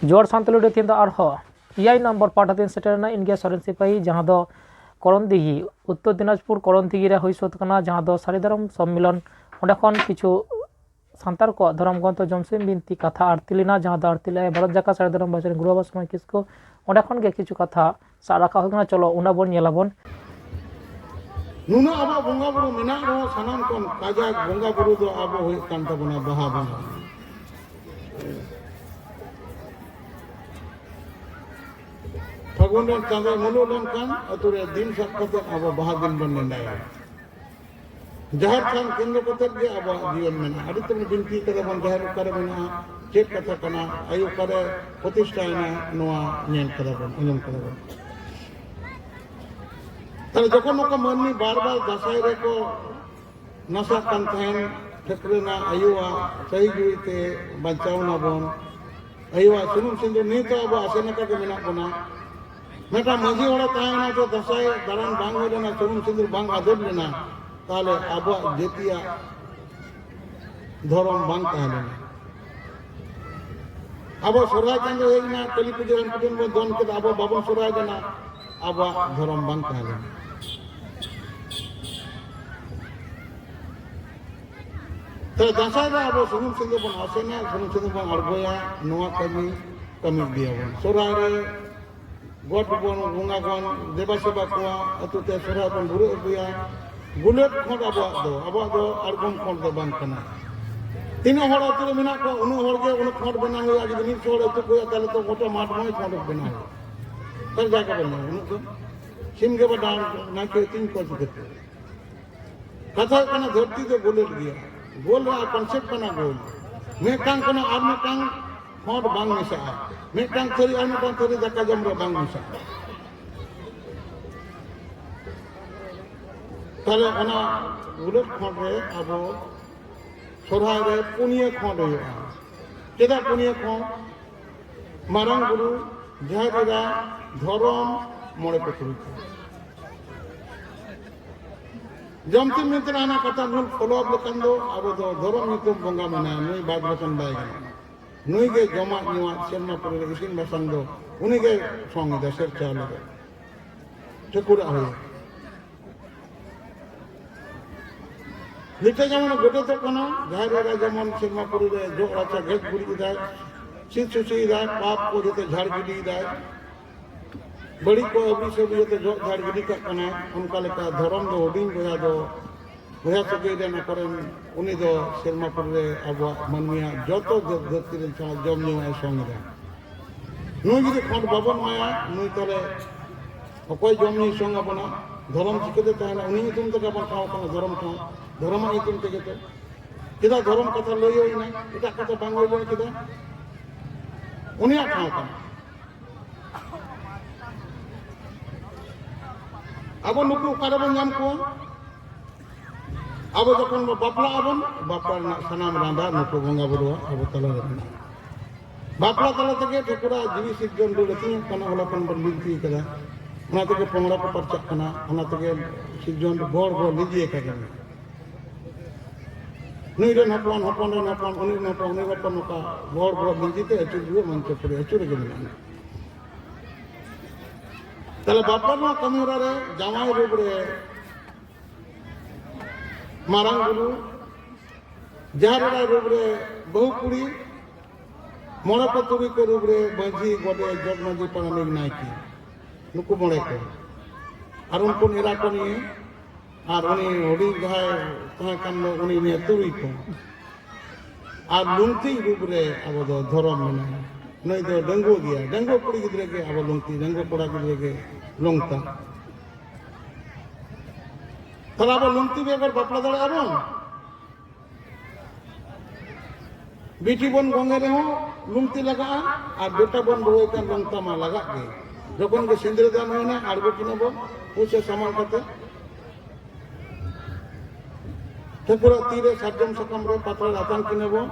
जोड़ सानताली तीन AI number पाठातीन सेटरना इनगे सरेन सिपाही जहाँ दो करनदिघी उत्तर दिनाजपुर करनदिघी हुई सोतना जहाँ दो सारिधरम सम्मिलन ओंडे खन किछु सानतार को धर्मग्रंथ जमसिम बिनती कथा आरतिलेना जहाँ दो आरतिले भारत जाका सारिधरम बाजार गुरुबाबा समय किसको ओंडे खन गे किछु कथा सा रखा होना चलो उना बोन नेलाबोन नुना आबो बंगा बुरु मेना रहो सानाम कोन काजा बंगा बुरु दो आबो होय कान ताबोना बाहा बंगा फागुन चांदो मुलु लंकान अतुरे दिन सब कते आबो बाहा दिन बन नेनाया जहर खान केंद्र कते जे आबो जीवन मेना अदि तुम बिनती करे बन जहर करे मेना चेक कथा कना आयु करे प्रतिष्ठाना नोआ नेन करे बन उनम करे बन तले जखन नोका माननी बार-बार दासाई रे को नशा कान तहन ठकरेना आयुआ सही जुईते बचावना बन आयुआ सुनुम सिंधु नीत आबो आसेनका के मेना बना मेटा मजी ओड़ा तायना तो दसाई दारान बांग होलेना सुनुम सिंधु बांग आदर लेना ताले आबो जेतिया धरम बांग ताहलेना आबो सोराय चांदो हेना कली पूजन पूजन बो दोन के आबो बाबन सोराय देना आबो धरम बांग ताहलेना तो दसाई रे आबो सुनुम सिंधु बन आसेना सुनुम सिंधु बन अड़गोया नोआ कमी दिया बन सोराय रे गोट बन बुंगा बन देवा सेवा कोआ अतुते सोराय बन बुरु अगुया बुलेट खोड आबो दो अड़गम खोड दो बांग कना तीन हड़ अतुरे मेना को उनु हड़ के उनु खोड बना हुआ जदि नी छोड़ अतु को ताले तो गोटा माठ में खोड बना हुआ तर जाके बना उनु को सिम के बड़ा ना के तीन को दिखते कथा कना धरती तो बुलेट दिया गोल रहा कॉन्सेप्ट बना गोल मेटांग कना आर मेटांग खोड बांग मिसा मेटांग थरी आर मेटांग थरी दका जम रे बांग मिसा ताले अना बुलेट खोड रे आबो सोराय रे पुनिया खोड होया केदा पुनिया खोड मारंग गुरु जहादेरा धरम मोड़े पतुरी जमती मित्र आना कथा नुल फॉलो अप लकन दो आबो दो धरम नितुम बंगा मना नुई बाद रकन बाय नुई के जमा निवा सेना पर इसिन बसंग दो उनी के संग द सेर चाल दो चकुरा हो लिटे जमन गोटे तो कना झारेरा जमन सेना पर रे जो राचा गेट गुड़ी दाय सित सुसी दाय पाप को जते झाड़ गिडी दाय बड़ी को अभी से भी तो झाड़ गिडी का कना उनका लेका धर्म दो होडिंग गोया दो गोया सगे देना करें उनी दो सेरमा पर रे अब मनमिया जतो धरती रे जम न्यू संग रे नुई जदि खोड बाबन माया नुई तले अकोय जम न्यू संग बना धर्म चिकते ताना उनी तुम तो अपन खाओ कना धर्म ही तुम ते तो किदा धर्म कथा लई होई ना एटा कथा बांग होई किदा उनी खाओ कना अब नुकु कारबन नाम को अब जखन बापला आबन बापला सनाम रांधा नुकु बंगा बुरुआ अब तला रे बापला तला तके ठकुरा जीवी सिद्धन दो लती कना होला पन बन बिनती कदा ओना तके पंगड़ा को परचक कना ओना तके सिद्धन बोर गो लीजिए कदा नुई रे हपन उनी नपन उनी बपन का बोर गो लीजिते अचु दुए मंच पर अचु रे गना तले बापला कमीरा रे जामाई रूप रे मारंग गुरु जहरेरा रूप रे बहु कुड़ी मोड़ा पतुरी को रूप रे बंजी गोडे जग मंजी पानी नायकी नुकु मोड़े को और उनको निरा को नहीं और उन्हीं होड़ी जहाँ तहाँ कम लोग उन्हीं ने तुरी को और लुंगती रूप रे अब दो धर्म में नहीं तो डंगो गया डंगो कुड़ी गिद्रे के अब लुंगती डंगो कुड़ा गिद्रे के लुंगता तला अब लुंगती भी अगर बापला दड़ा अब बेटी बन गोंगे रहो लुंगती लगा और बेटा बन रोए का लुंगता मा लगा के जब उनके सिंदूर दान होना आड़गो किने बो पूछे सामान करते ठकुरा तीरे साजम सकम रे पातल आतान किने बो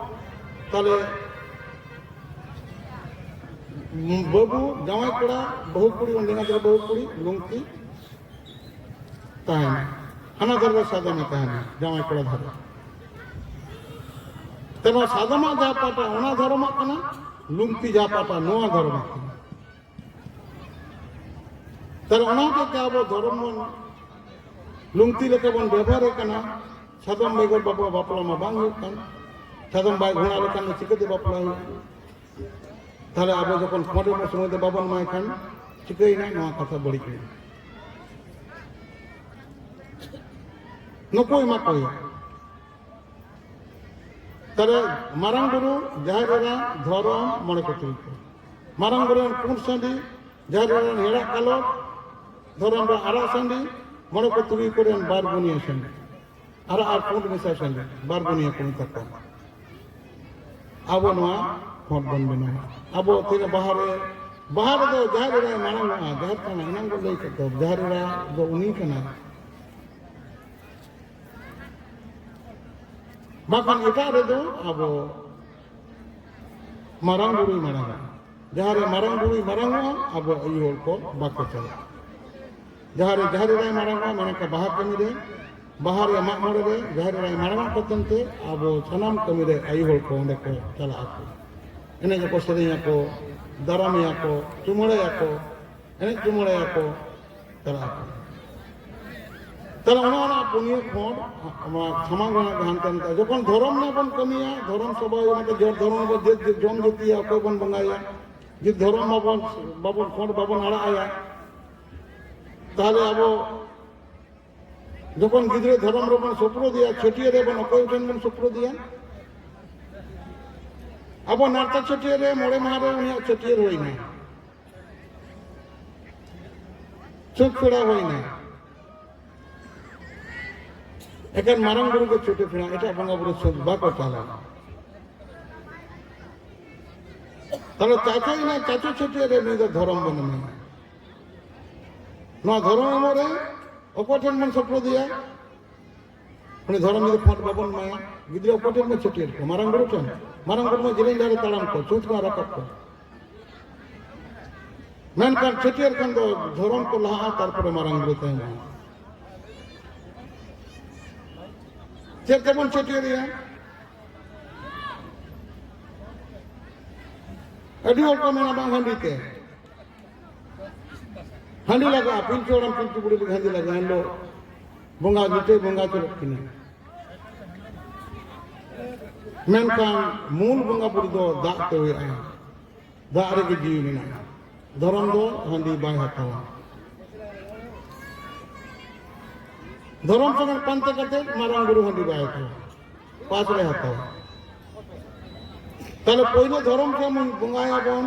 ताले बाबू जामाई कोड़ा बहु कुड़ी उंडिना दर बहु कुड़ी लुंगती ताहना हना दर सादा में ताहना जामाई कोड़ा धर तेनो सादा मा जा पाटा ओना धर्म कना लुंगती जापाटा नोआ धर्म तर अब धर्म बन लुंगती लेके बन व्यवहार करना सादम बेगर बाबा बापला मा बांग हुयुग कान सादम बाय घोड़ा लेकान चिकाते बापला हुयुग ताहले अब जखन खोटे में समय दे बाबन माय खान चिकाइना नोआ कथा बड़ी के नकोय मा कोय तारे मारांग गुरु जाहेरा धर्म मणे को तुई मारांग गुरु पुन सांडी जाहेरा हेड़ा कालो धर्म रा आरा सांडी मणे को तुई को बार बुनिया सांडी आरा आर पुन मिसा सांडी बार बुनिया को तक अब नोआ खोट बन बना अब तेरे बाहर दो जाहेरा मारांग जाहेर kana inang ko lay ko जाहेरा दो उनी kana bahkan kita ada tu abo marang guru jahare marang guru abo ayol ko bako chala jahare rai marang mana ka bahar kami de bahar ya mak more de jahare rai marang patante abo sanam kami de ayol ko onde ko chala aku ene ko serenya ko daramya ko tumore ako ene tumore ako chala aku তাহলে ওনারা পুনিয়ে খোঁজ আমরা সমাগমা ঘানতেন যখন ধর্ম না বন কমিয়া ধর্ম সবাই আমাকে ধর্ম জম জ্যোতি অকয় বন বঙ্গাইয়া যে ধর্ম বাবন বাবন খোঁজ বাবন আড়া আয়া তাহলে আবো যখন গিদরে ধর্ম রোপণ সুপ্র দিয়া ছটিয়ে দেবেন অকয় উঠেন বন সুপ্র দিয়া আবো নারতা ছটিয়ে রে মোড়ে মারে উনি ছটিয়ে হই না চোখ ফেরা হই না এখান মারাং গুরুকে ছুটে ফেরা এটা বঙ্গা বুড়ো বাকো চালা তাহলে চাচাই না চাচু ছুটিয়ে রে নিজের ধর্ম বনে না ধর্ম মরে অপঠেন মন সপ্র দিয়া মানে ধর্ম নিজে ফট বাবন মায়া গিদ্রে অপঠেন মন ছুটিয়ে রে মারাং গুরু চন মারাং গুরু মে জিলেন দারে তাড়াম কো চুট কা রাকাপ কো মেনকান ছুটিয়ে খান দো ধর্ম কো লাহা তারপরে মারাং গুরু তাই না चेक केमन छटिए दिया अडी और को मेना बांग हंडी के हंडी लगा पिलचोड़म पिलचू बुड़ी हंडी लगा हंडो बोंगा नीचे बोंगा चलक किने मेनकान मूल बोंगा बुड़ी दो दाग ते हुए आया दाग रे के जीव मेना धर्म दो हंडी बांग हटावा धर्म संग पंते करते मारांग गुरु हंडी बाय को पास रे हतो तले पहिले धर्म के मन बुंगाया बन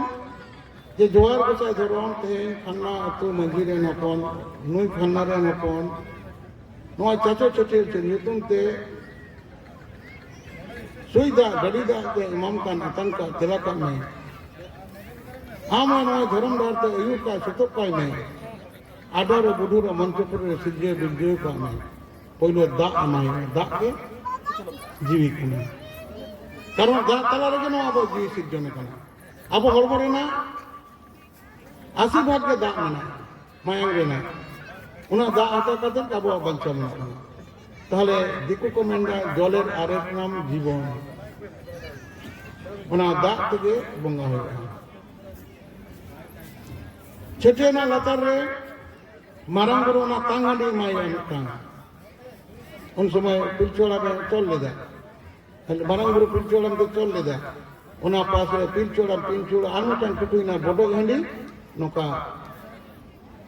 जे जोहार को चाहे धर्म ते खन्ना अतु मंजी रे नपन नुई खन्ना रे नपन नो चाचो चचे चे नितुम ते सुईदा गड़ीदा के इमाम का नतन का तिला का में आमा नो धर्म दार ते अयु का सुतो पाई में आडर बुडुर मंत्रपुर सिद्धे बिजय का में पहिलो दा अमाय दा के जीवी कने कारण दा तला रे नो अब जीवी सिद्धन कने अब हरबरे ना आशीर्वाद के दा मना मायंग रे ना उना दा आता कदन अब बंचम ना ताहले दिकु को मेंडा जलेर आरेक नाम जीवन उना दा तेगे बंगा हो छटे ना लतार रे मारांग गुरु ना तांगाडी माया मिटांग उन समय पिलचोड़ा में चल लेदा मारांग गुरु पिलचोड़ा में चल लेदा उना पास रे पिलचोड़ा आनमटान टुकुई ना बडो हंडी नोका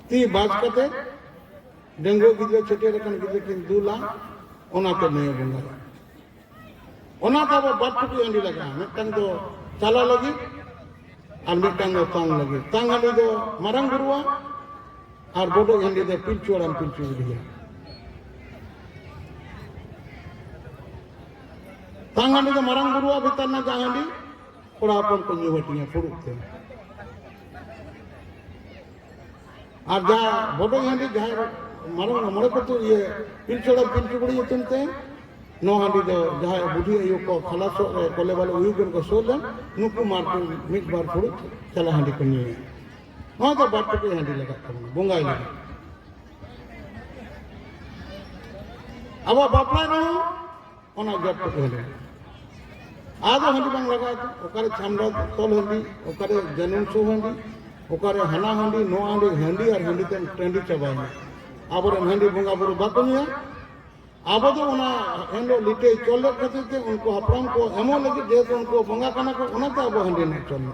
ती बाज कते डेंगो गिदरे छटे रकन गिदरे किन दूला उना ते नहीं बंगा उना ता वो बात टुकुई हंडी लगा मिटांग दो चला लगी और मिटांग दो तांग हंडी दो मारांग गुरुआ और बोडो हंडी दे पिलचोड़ा दिया तांग हंडी दो मारांग गुरुआ भीतर ना जा हंडी कोड़ा अपन को न्यूवटियां फुरुकते और जा बोडो हंडी जा मारांग मोड़े को तो ये पिलचोड़ा पिलचुबड़ी तुमते नो हंडी दो जा बुढ़ी आयु को खलासो कोले वाले उयुगन को सोले नुकु मार को मिट बार फुरुक चला हंडी को न्यू हाँ तो बात के हंडी लगा बुंगाई लगा अब बापला रहो ओना जब तो कहले आदो हंडी बांग लगा ओकारे छामड़ा तोल हंडी ओकारे जनम सु हंडी ओकारे हना हंडी नो हंडी और हंडी ते टंडी चबाई आबर हंडी बंगा बुरु बाको निया आबो तो ओना एंडो लिटे चोले खातिर ते उनको हपराम को एमो लगे जे तो उनको बंगा कना को ओना ते आबो हंडी न चोले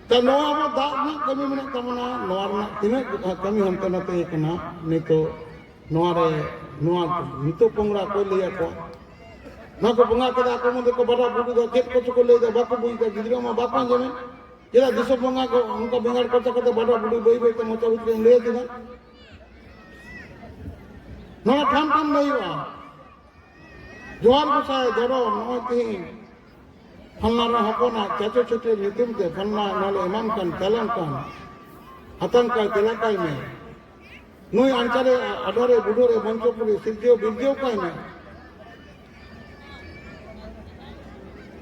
तो नवा अब दाग ना कमी में तमना नवा ना तिना कमी हम तना ते कना नितो नवा रे नवा नितो पंगरा को लिया को ना को बंगा कदा को मदे को बड़ा बुडू दा केट को ले दा बाको बुई दा गिदरा मा बापा जमे जेला दिसो बंगा को उनका बंगार करता करता बड़ा बुडू बई बई तो मोचा उतरे ले दिना ना ठाम ठाम नहीं हुआ जोहार गुसाए जरो नो ती फलना हकोना चाचो छोटे नितुम ते फलना नाले इमाम कान कलम कान हतन का तिलकाई में नुई अंचारे अडरे बुडोरे बंचोपुरी सिद्धियो बिरजियो काई में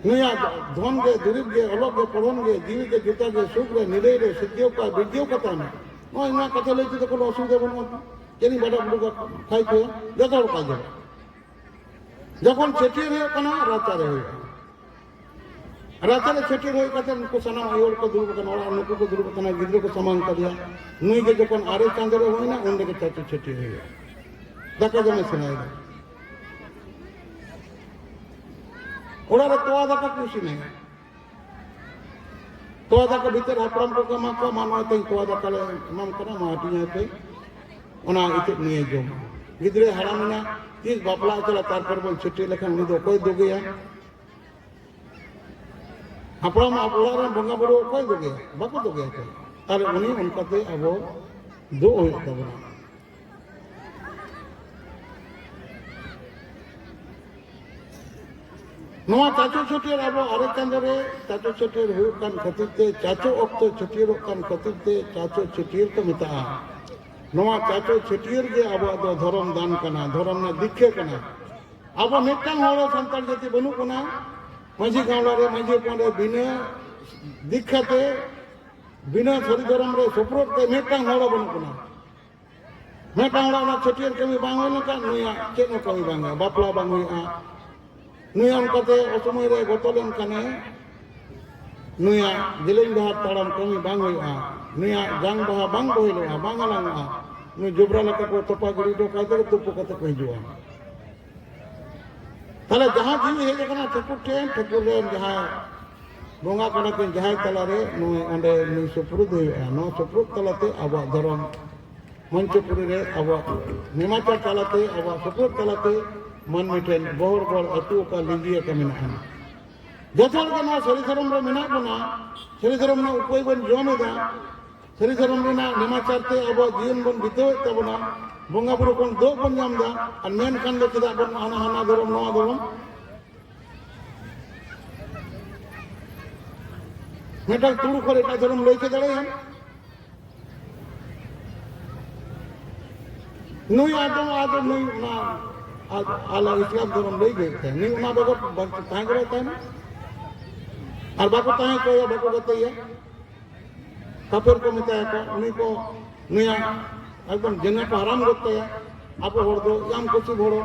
नुया धन गे दुरीब गे अलग गे पढ़न गे जीवी के जुता गे सुख गे निरे रे सिद्धियो का बिरजियो कता में नो इना कथा लेती तो कोनो असुविधा बनवा केनी बड़ा बुडो खाई के जतो का जे जखन छेटी रे कना राता रे रातारे छेटी रही कते उनको सना आयोल को दुर्ब कना और उनको को दुर्ब कना गिद्रो को समान कर दिया नुई के जखन आरे चांदरे होई ना उनके चाचे छेटी रही दका जमे सुनाई ओड़ा रे तोआ दका खुशी नहीं तोआ दका भीतर हपराम को कमा को मानवा ते तोआ दका ले इमाम कना माटी है पे ओना इते नहीं जो गिद्रे हरामना 30 बापला चला तार पर बोल छेटी लेखन उनी दो कोई दो गया हपड़ा में ओड़ा बंगा बुड़ो कोई दो गया बाको दो गया तारे उन्हीं उनका ते अब दो हो तबना नवा चाचो छुटियर अब अरे चंदरे चाचो छुटियर हो कान खतिर ते चाचो ऑक्टो छुटियर कान खतिर ते चाचो छुटियर को मिता नवा चाचो छुटियर के अब दो धर्म दान कना धर्म ना दिखे कना अब मिटन होलो संतान जति बनु कना मजी गावला रे मजी कोने बिना दिखते बिना सरी धर्म रे सपोर्ट ते मेटांग होड़ा बन कोना मेटांग होड़ा ना छटियर कमी बांगो न का नुया चेन कमी बांगा बापला बांगो आ नुया उनकते असमय रे गोतलन कने नुया दिलेन बहा ताड़म कमी बांगो आ नुया जांग बहा बांग होइलो आ बांगलांग आ नु जुबरा लका को तपा गुड़ी दो काते तुप कते कहिजुआ ताले जहां जीवी हे जकना ठकुर रे जहां बोंगा कना के जहां तला रे नु अंडे नु सुपुरुद होया नो सुपुरुद तलाते अब धर्म मंचपुरी रे अब निमाचा तलाते अब सुपुरुद तलाते मन मिठेन बोहर बोल अतु का लिंगिया का मिना जथल के ना सरी धर्म रे मिना बना सरी धर्म ना कोई बन जोमेदा सरी धर्म रे ना निमाचाते अब जीवन बन बितो तबना बोंगा बुरु कोन दो बन जामदा और मेन कान दो चदा बन आना हाना धर्म नवा धर्म मेटल तुड़ू करे का धर्म लइके दड़े हम नुई आदो नुई ना आला इस्लाम धर्म लइ गए थे नुई ना बगो तांग रहता है ना और बाको तांग को या बाको गतैया कफर को मिता है को उन्हीं को नुया एकदम जन्ना को हराम करते हैं आप होड़ दो याम कुछ होड़ो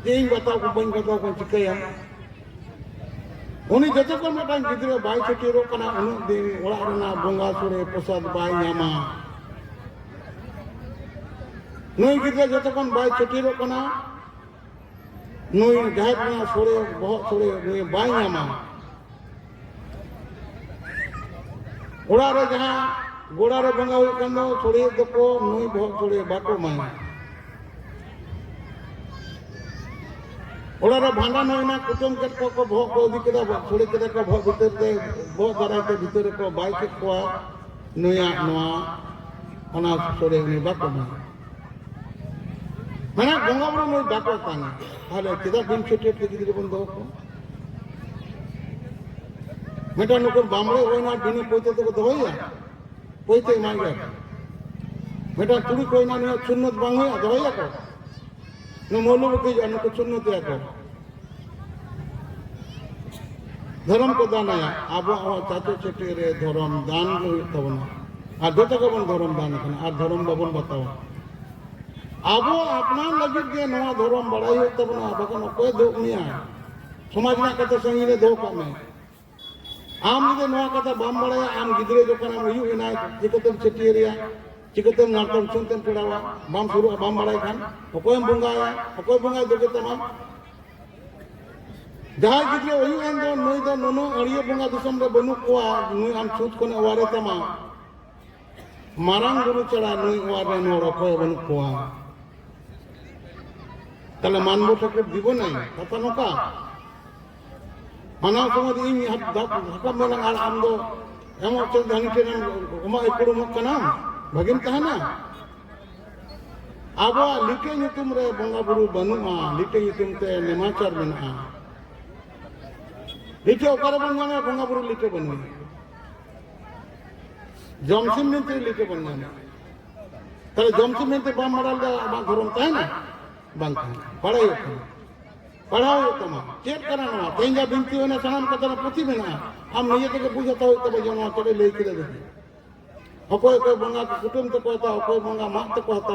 तेई बताओ को बन बताओ को चिके हम उन्हीं जतो को मटान गिदरे बाई छटी रो कना उन दिन ओड़ा रना बंगा सुरे प्रसाद बाई नामा नुई गिदरे जतो को बाई छटी रो कना नुई गायब ना सुरे बहुत सुरे नुई बाई नामा ओड़ा रे जहां गोड़ा रे बंगा हुई कंदो थोड़ी दको नुई बहुत थोड़ी बाको माय ओड़ा रे भांडा नोइना कुटुम के को भो को दिकदा थोड़ी के को भो भीतर दे बहुत बड़ा के भीतर को बाइक को नुया नवा ओना थोड़ी नि बाको माय माने बंगा बरो नुई बाको ताना हाले किदा बिन छटे के दिदि बन दो को मेटा नुको बामरे होइना बिन पोते तो दोया पोते मांगा मेटा तुड़ी कोई ना ने सुन्नत बांग होया दवाया को न मोलू के जन को सुन्नत या को धर्म को दानाया आबो चाचो छटे रे धर्म दान हो तबना आ दोतो को बन धर्म दान कना आ धर्म बाबन बताओ ᱟᱵᱚ ᱟᱯᱱᱟᱨ ᱞᱟᱹᱜᱤᱫ ᱜᱮ ᱱᱚᱣᱟ ᱫᱷᱚᱨᱚᱢ ᱵᱟᱲᱟᱭ ᱦᱩᱭᱩᱜ ᱛᱟᱵᱚᱱᱟ ᱵᱟᱠᱷᱟᱱ ᱚᱠᱚᱭ ᱫᱩᱜ ᱢᱮᱭᱟ ᱥᱚᱢᱟᱡᱽ ᱨᱮᱱᱟᱜ ᱠᱟᱛᱷᱟ ᱥᱟᱺᱜᱤᱧ ᱨᱮ ᱫᱚᱦᱚ ᱠᱟᱜ ᱢᱮ ᱟᱢ ᱡᱩᱫᱤ ᱱᱚᱣᱟ ᱠᱟᱛᱷᱟ ᱵᱟᱢ ᱵᱟᱲᱟᱭᱟ ᱟᱢ ᱜᱤᱫᱽᱨᱟᱹ ᱡᱚᱠᱷᱚᱱ ᱟᱢ ᱦᱩᱭᱩᱜ ᱮᱱᱟ ᱪᱤᱠᱟᱹᱛᱮᱢ ᱪᱷᱟᱹᱴᱭᱟᱹᱨᱮᱭᱟ चिकतेम नारतम सुनतेम पेड़ावा बाम सुरू बाम बड़ाई खान अकोयम बंगाया अकोय बंगाय दोगे तमाम जहां गिद्रे ओयु एन दो नई दो नोनो अड़िया बंगा दिसम रे बनु कोआ नई आम छूत कोने वारे तमा मारांग गुरु चढ़ा नई वारे नोर अकोय बनु कोआ तले मानबो ठाकुर दिबो नाई कथा नोका मानाव समाज इन हकम मेलांग आर आम दो एमो चल धानी टेन उमा एकुड़ मक कनाम भगिन तहना आबो लिटे ᱧᱩᱛᱩᱢ रे बंगा बुरु बनुआ लिटे ᱧᱩᱛᱩᱢ ते नेमाचार मेना लिटे ओकारे बन जामे बंगा बुरु लिटे बनु जमसिम मेनते लिटे बन जामे तले जमसिम मेनते बाम मराल दा बा धरम तहना बांग पढ़ाओ तमा चेक कराना तेंजा बिनती होना सनाम कतना पुथी मेना हम निये ते बुझता हो तबे जनो तबे लई के दे अकोय कोय बंगा कुटुम तो कहता अकोय बंगा मात तो कहता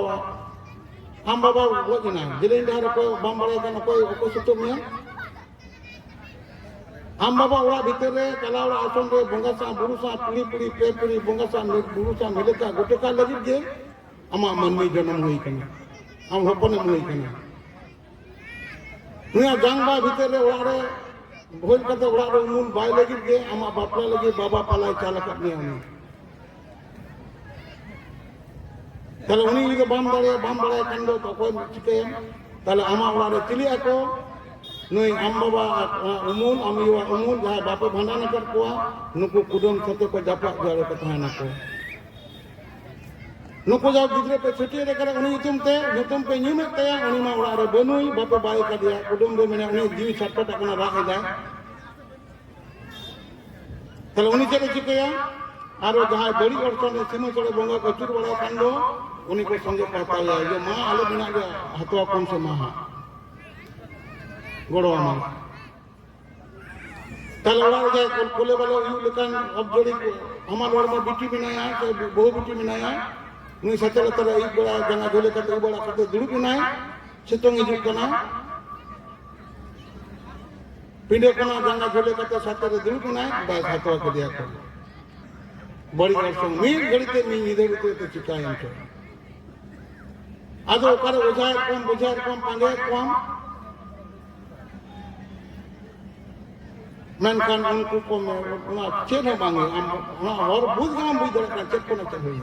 हम बाबा गोजना जिलेन डार कोय बाम बड़े कन कोय अकोय सुतो में हम बाबा ओड़ा भीतर रे कलावड़ा आसन रे बंगा सा बुरु सा पुली पुली पे पुली बंगा सा बुरु सा मिले का गोटे का लगी जे अमा मनमी जन्म होई कना हम होपन होई कना नुया जांगबा भीतर रे ओड़ा रे भोज कते ओड़ा रे मूल बाय लगी जे अमा बापला लगी बाबा पालाई चाला करनी हमें तले उनी जुदि बाम बड़ाय खान दो अकोय चिकायम तले आमा ओड़ा रे चिली आको नई आम बाबा उमूल आम युवा उमूल जहां बापे भांडाना कर कोआ नुकु कुदम सते को जापा जारे को थाना को नुकु जाव गिद्रे पे छुटी रे करे उनी ᱧᱩᱛᱩᱢ पे ᱧᱩᱢे तया उनी मा ओड़ा रे बनुई बापे बाय का दिया कुदम रे मेने उनी जीवी छटपट कना राख जाय तले उनी चले चिकाया आरो जहां बड़ी अड़चन सीमा चले बंगा को चुर बड़ा खान दो उनी को संगे कहता है जो मां आले बिना के हतवा कौन से मां गोड़ो मां तलवाड़ा जाए कोले वाले यू लेकिन अब जोड़ी हमार वार में बिटी बिनाया तो बहु बिटी बिनाया नुई सतल तर एक बड़ा जंगा झोले करते बड़ा करते दुड़ू बिनाय सितोंग हिजू कना पिंडे कना जंगा झोले करते साथे रे दुड़ू बिनाय बस हतवा के दिया को बड़ी वर्षों मी गड़ते मी निदेते तो चिकायन तो आदो ओकारे बुझाय कम पांगे कम मेनखान उनको को ना चेन बांगे हम ना और बुझ गाम बुझ दर का चेक को ना चल होई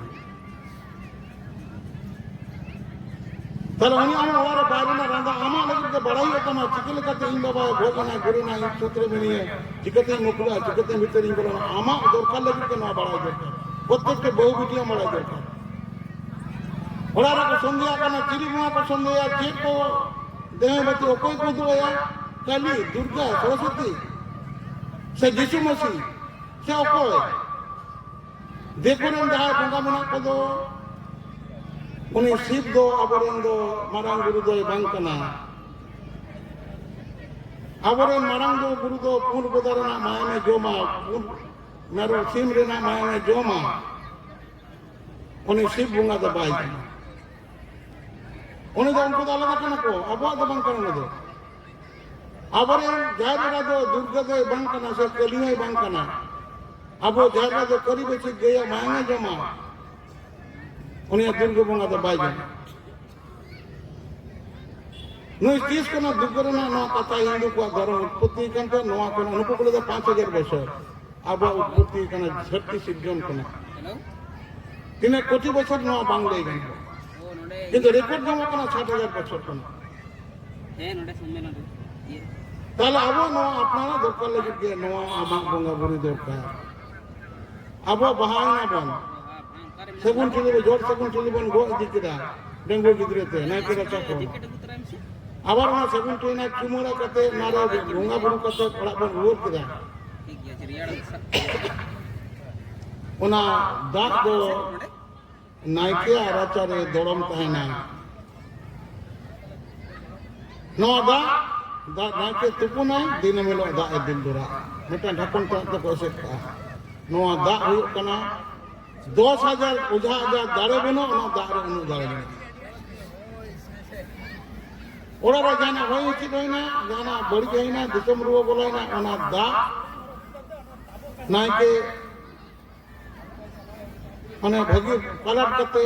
तले उनी आमा ओरा बारे ना रांदा आमा लगे के बड़ाई होता ना चिकल का इन बाबा भोजना गुरुना इन सूत्र में नहीं है चिकते मुकुला चिकते भीतर इन बोला आमा दरकार लगे के ना बड़ाई दरकार प्रत्येक के बहु बिटिया बड़ाई दरकार ओरा को संध्या का ना चिरी मुआ को संध्या चेक को देह बती कोई को दोया काली दुर्गा सरस्वती से यीशु मसीह से अकोय देखो ने जहां बंगा मना को दो उनी शिव दो अबरेन दो मारांग गुरु दो बांग कना अबरेन मारांग दो गुरु दो पूर्ण बदरना माया में जोमा मेरो सिम रेना माया में जोमा उनी शिव बंगा दो बाई उनी दो उनको अलग कना को अबो दो बांग कना दो अबरेन जायरा दो दुर्गा दो बांग कना से कलिया बांग कना अबो जायरा दो करी बेची गया माया में जोमा उनी दुर्गा बंगा दो बाई नुई तीस कना दुर्गा ना नो कथा हिंदू को धर्म उत्पत्ति कनते नोआ को उनको को 5000 बछर अब उत्पत्ति कना 36 सिद्धम कना तिने कोटी बछर नो बांग्ले गन किंतु रिकॉर्ड जमा कना 60000 बछर कना हे नोडे सम्मेलन ये ताले अब नो अपना दरकार लगे के नो आमा बंगा बुरी दरकार अब बहाना बन सेगुन चिली जोर सेगुन चिली बन गो दिकदा डेंगू गिद्रेते ना के रचा को आबार ना सेगुन चिली चुमोड़ा कते मारे बंगा बुरु कते ओड़ा बन रुर किदा ठीक गया रियाड़ ओना दाग दो नायके आराचा रे दरम तहना नो दा नायके तुपुना दिन मेलो दा ए दिल दुरा मिटा ढकन तो को सेका नो दा हुई कना 10000 उजा दाड़े बनो ना दाड़े उनु दाड़े ᱚᱲᱟᱜ ᱨᱮ ᱡᱟᱦᱟᱱᱟᱜ ᱦᱚᱭ ᱦᱤᱸᱥᱤᱫ ᱦᱩᱭᱱᱟ, ᱡᱟᱦᱟᱱᱟᱜ ᱵᱟᱹᱲᱤᱡ ᱦᱩᱭᱱᱟ, ᱫᱤᱥᱚᱢ ᱨᱩᱣᱟᱹ ᱵᱚᱞᱚᱭᱱᱟ, ᱚᱱᱟ ᱫᱟᱜ ᱱᱟᱭᱠᱮ ᱢᱟᱱᱮ ᱵᱷᱟᱹᱜᱤ ᱯᱟᱞᱟᱴ ᱠᱟᱛᱮ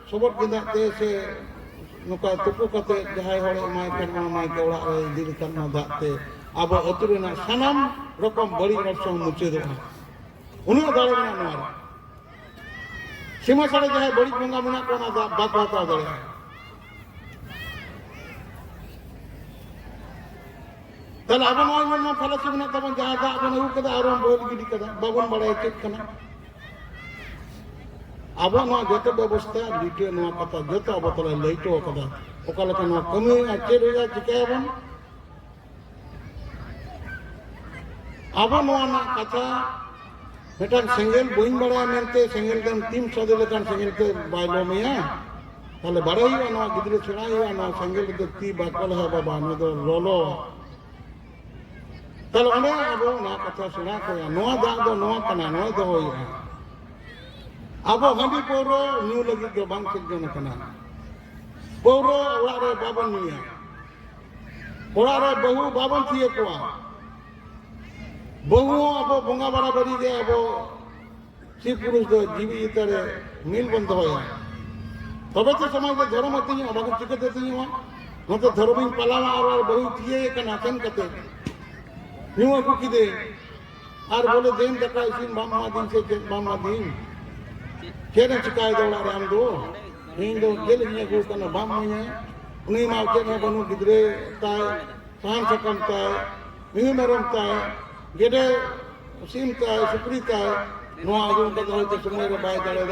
ᱥᱚᱵᱚᱫ ᱜᱮᱸᱫᱟᱜ ᱛᱮ ᱥᱮ ᱱᱚᱝᱠᱟ ᱛᱩᱯᱩ ᱠᱟᱛᱮ ᱡᱟᱦᱟᱸᱭ ᱦᱚᱲᱮ ᱮᱢᱟᱭ ᱠᱷᱟᱱ ᱚᱱᱟ ᱱᱟᱭᱠᱮ ᱚᱲᱟᱜ ᱨᱮ ᱤᱫᱤ ᱞᱮᱠᱷᱟᱱ ᱚᱱᱟ ᱫᱟᱜ ᱛᱮ ᱟᱵᱚ ᱟᱹᱛᱩ ᱨᱮᱱᱟᱜ ᱥᱟᱱᱟᱢ ᱨᱚᱠᱚᱢ ᱵᱟᱹᱲᱤᱡ ᱚᱨᱥᱚᱝ ᱢᱩᱪᱟᱹᱫᱚᱜᱼᱟ᱾ ᱩᱱᱟᱹᱜ ᱫᱟᱲᱮ ᱢᱮᱱᱟᱜᱼᱟ ᱱᱚᱣᱟ ᱨᱮ᱾ ᱥᱤᱢᱟᱹ ᱥᱟᱲᱮ ᱡᱟᱦᱟᱸᱭ ᱵᱟᱹᱲᱤᱡ ᱵᱚᱸᱜᱟ ᱢᱮᱱᱟᱜ ᱠᱚᱣᱟ ᱚᱱᱟ ᱫᱟᱜ ᱵᱟᱠᱚ ᱦᱟᱛᱟᱣ ᱫᱟᱲᱮᱭᱟᱜᱼᱟ᱾ তাহলে আবার নয় মন ফলাচি মনে তখন যাহা দা বন আগু কদা আর বইল গিডি কদা বাবন বাড়ায় চেক কানা আবার নয় যত ব্যবস্থা লিটে নয় কথা যত অবতলে লইটো কদা ওকালকে নয় কমি আছে রইয়া চিকায়বন আবার নয় না কথা মেটান সেঙ্গেল বইন বাড়ায় মেনতে সেঙ্গেল দেন 300 লেখান সেঙ্গেল তে বাইলো মিয়া তাহলে বাড়াই নয় গিদরে ছড়াই নয় সেঙ্গেল তে তি বাকল হয় বাবা নয় তো রলো তাহলে অনেক আবো না কথা শোনা কয়া নোয়া দাগ দো নোয়া কানা নোয়া দো হইয়া আবো হাঁডি পৌরো নিউ লাগি দো বাং সিজন কানা পৌরো ওড়াগ রে বাবন নিয়া ওড়াগ রে বহু বাবন থিয়ে কোয়া বহু আবো বঙ্গা বাড়া বাড়ি রে আবো শিব পুরুষ দো জীবী ইতারে মিল বন্ধ হইয়া তবে তো সমাজে ধর্ম তিনি অবাক চিকতে তিনি নতো ধর্মিন পালাওয়া আর বহু থিয়ে কানা কেন কতে নিউ আগু কিদে আর বলে দেন দেখা ইসিন বাম্মা দিন সে বাম্মা দিন কেন চিকায় দৌড়া রাম দো ইন দো গেল নিয়ে গো কানা বাম্মা উনি মা কেন বনু গিদরে তাই সান সকম তাই মিহি মেরম তাই গেডে সিম তাই সুপ্রি তাই নোয়া আগুন কত হইতে সময় রে বাই দাঁড়ে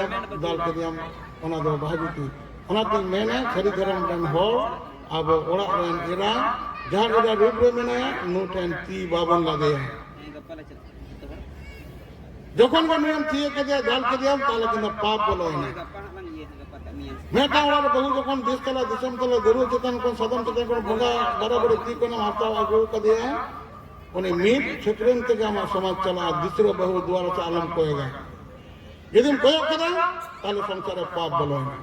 দাল কে দিয়াম ওনা দো ভাজিতি ওনাতে মেনে সারি ধরম রেন হর আবো ওড়াগ রেন এরা जहाँ जगह रूप रे में नो टाइम ती बाबन लगे যখন গো নিয়ম থিয়ে কে দেয়া জাল কে দিয়াম তাহলে কিন্তু পাপ বলো না মেটা ওরা বহু যখন দেশ তলা দিশম তলা গরু চেতন কোন সদন চেতন কোন বঙ্গা বরাবর তি কোন মাতা আগু কে দেয়া উনি মিট ক্ষেত্রেন থেকে আমার সমাজ চলা দিশরে বহু দুয়ার আছে আলম কয়েগা যেদিন কয়েক করে তাহলে সংসারে পাপ বলো না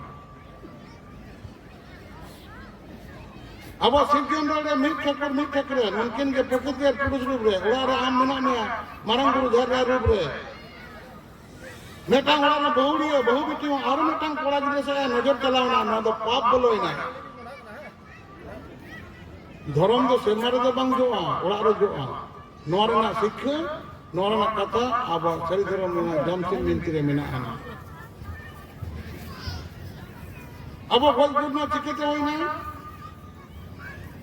अब सिर्जन रे मिट ठकर उनकिन के प्रकृति और पुरुष रूप रे ओड़ा रे आम मना में मारंग गुरु घर रे रूप रे मेटा ओड़ा रे बहुड़ियो बहु बिटियो और मेटांग कोड़ा गिरे से नजर चलावना ना तो पाप बोलोय ना धर्म दो सेमारे दो बांग जोआ ओड़ा रे जोआ नोआ रे ना शिक्षा नोआ रे ना कथा अब सरी धर्म में जमसिन बिनती रे मेना आना अब गोल गुरना चिकिते होय ना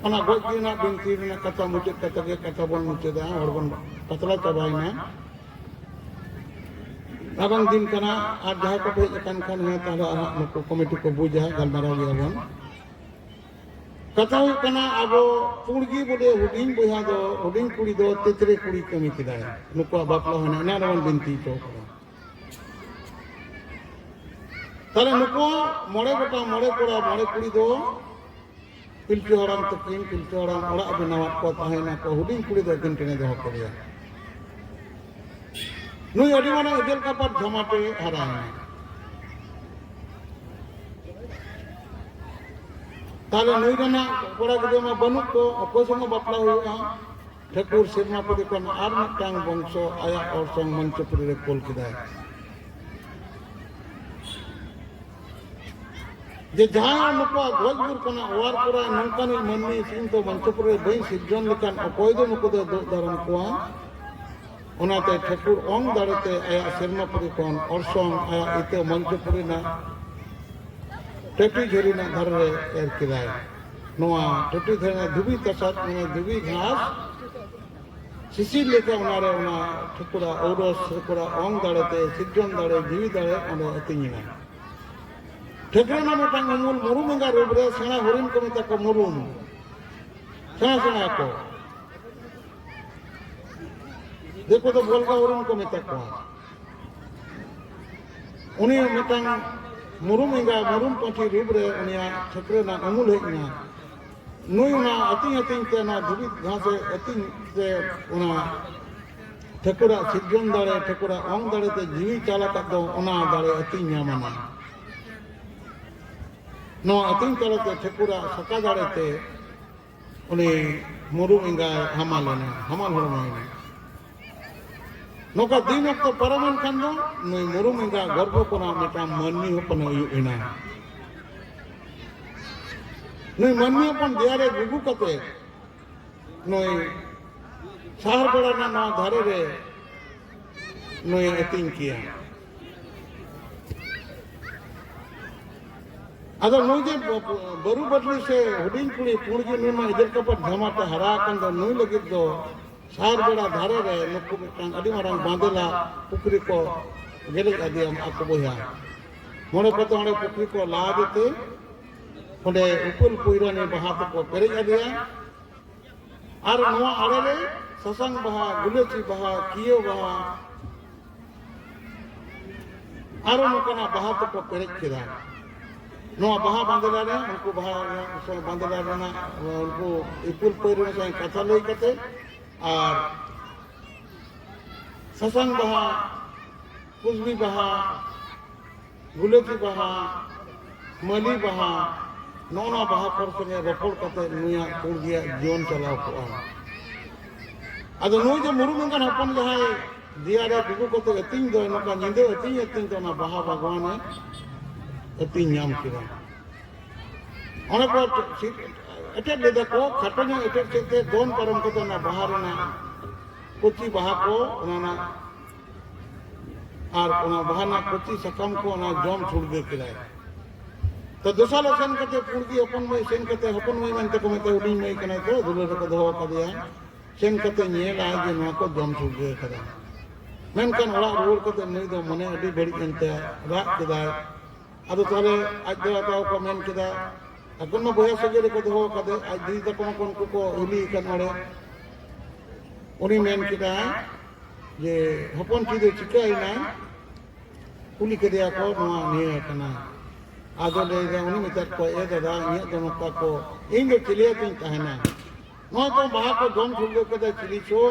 ona goj dina binti na kata mujud kata ke kata bon mujud da और bon पतला चबाई ना abang din kana ar jaha ko pe kan kan he tala नको कमेटी को बुझा गलमारा गया bon kata hu kana abo पुड़गी बोले हुडिंग बोहा दो हुडिंग कुड़ी दो तेतरे कुड़ी कमी किदा नको बापला होना ना रवन बिनती तो तले नको मोड़े बटा मोड़े कोड़ा मोड़े कुड़ी दो पिल्चू हराम तकिन पिल्चू हराम ओड़ा बनावत को ताहेना को हुडिंग कुड़ी दो दिन टेने दो करिया नुई अडी माने इजल का पर झमाटे हराना ताले नुई रना कोड़ा गिदे मा बनुक को अपोसंग बापला हुआ ठकुर सिरमा पदी कोन आर मिटांग बंशो आया और संग मंचपुरी रे कोल किदा जे जहां नुको गोजपुर कना ओवार पुरा नंकानी मननी सिंह तो मंचपुर रे बई सिजन लेकान अकोय दो नुको दो दरम कोआ ओनाते ठकुर ओंग दाड़ते आया सिरमापुरी कोन औरसोंग आया इते मंचपुरी ना टेटी झरी ना धर रे एर किराय नोआ टेटी धरना दुबी तसात ने दुबी घास सिसी लेके ओनारे ओना ठकुरा औरस ठकुरा ओंग दाड़ते सिजन दाड़े जीवी दाड़े ओने अतिंगिना ठेकरेना मेटांग मूल मुरुमेंगा रूबरे सेना हरिन को मेता को मुरुम सेना सेना को देखो तो बोलगा हरिन को मेता को उनी मेटांग मुरुमेंगा मुरुम पची रूबरे उनिया ठेकरेना अमूल हेना नुई ना अतिंग ते ना दुबी घासे अतिंग ते उना ठकुरा सिजन दाड़े ठकुरा ओंग दाड़े ते जीवी चाला का दो उना दाड़े अतिंग न्यामना नो अतिंग तरते ठकुरा सका दाड़ेते उन्हें मुरुम इंगा हमाल हरमायना नौका दिन अक्तो परमन कंदो नुई मुरुम इंगा गर्व कोना मेटा मन्नी होपन यूना नुई मन्नी होपन दियारे गुगु कते नुई शहर बड़ा ना धारे रे नुई एतिंग किया अदो नुई जे बरु बदली से हुडिंग कुड़ी पुड़गी नुई मा इधर कपट धमाटा हरा कंदो नुई लगित दो शहर बड़ा धारे रे नुकु मिटांग अडी मारांग बांदेला पुकरी को गेले अदियम आको बोया मोड़े पतो हणे पुकरी को ला देते ओंडे उपुल पुइरा ने बहा को पेरे अदिया आर नोआ आड़े रे ससंग बहा गुलेची बहा कियो बहा आरो नोकना बहा को पेरे किदा नोआ बहा बांदेला रे उनको बहा सो बांदेला रे ना उनको इपुल पुइरा से कथा लई कते और ससंग बहा कुजबी बहा गुलेची बहा मली बहा नौना बहा पर से रपोड़ कते नुया कुड़ गया जीवन चलाव को अदो नुई जो मुरु मंगन हपन जहाय दिया रे गुगु कते अतिंग दो नका निंदे अतिंग तो ना बहा भगवान अतिंग नाम किरा ओने पर एटे ले देखो खटने एटे से दोन परम कते ना बहा ना कुची बहा को ना और ओना बहा ना कुची सकम को ना जम छुड़ दे किराय तो दोसाल सेन कते पुड़गी अपन में सेन कते हपन में मनते को मते उडी में कने तो दुलो को दो का दिया सेन कते नेल आ जे नो को जम छुड़ दे करा मेनकन ओड़ा रोड कते नहीं दो मने अडी बड़ी एंते राग किदा अदो तोले आज दो ताव को मेन किदा अगन में बोया सजे को दो का दे आज दी तक कोन को हिली कनोड़े उनी मेन किदा ये हपन की दे चिकाई ना कुली के दिया को नोआ ने कना आदो ले गए उन्हीं में तक को ये दादा ये दोनों का को इन जो चिलिया तीन कहना नौ तो बाहर को दोन फुल्लो के दे चिली चो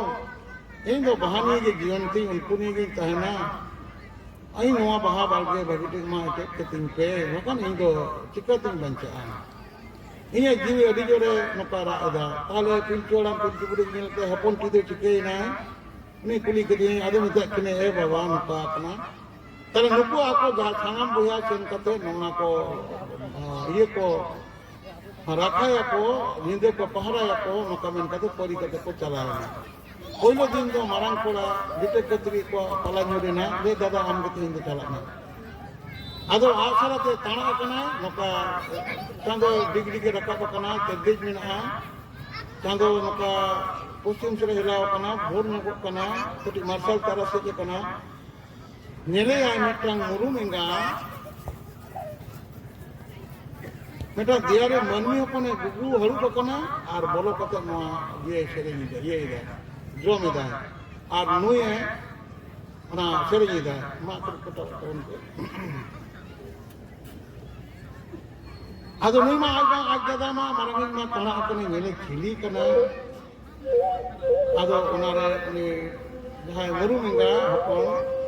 इन जो बहानी के जीवन थी उनको नहीं की कहना आई नोआ बाहर बाल के भगीटी माँ के तीन पे नौकन इन जो चिक्का तीन बंचा इन्हें जीवी अड़ी जोड़े नौकारा अदा ताले पिंचोड़ा पिंचुबुड़ी मिलते हपन की दे चिके ना नहीं कुली के दिए आदमी तक ने ए बाबा नौका अपना तले नुकु आको जाथांगम बुया सेन कते नोना को ये को रखा या को निंदे को पहरा या को नोका मेन कते परी कते को चलाया पहिलो दिन तो मारांग कोड़ा बिटे कतरी को तला न्योरे ना ले दादा हम कते हिंदे चलाना आदो आसराते ताणा कना नोका चांदो डिग्री के रखा को कना तेज मिना चांदो नोका पश्चिम से हिलाव कना भोर में को कना कटी मार्शल तरह से के कना नेले आय मिटंग मुरुम इंगा मेटा दियारे मनमी अपने गुगु हरु बकना और बोलो कते नो ये सेरेनी दे ये दे जो में दे और नुई है ना सेरेनी दे मात्र कटो उनके आदो नुई मा आज दादा मा मारंगी मा तणा अपने नेले खिली कना आदो उनारे ने जहां मुरुम इंगा हपन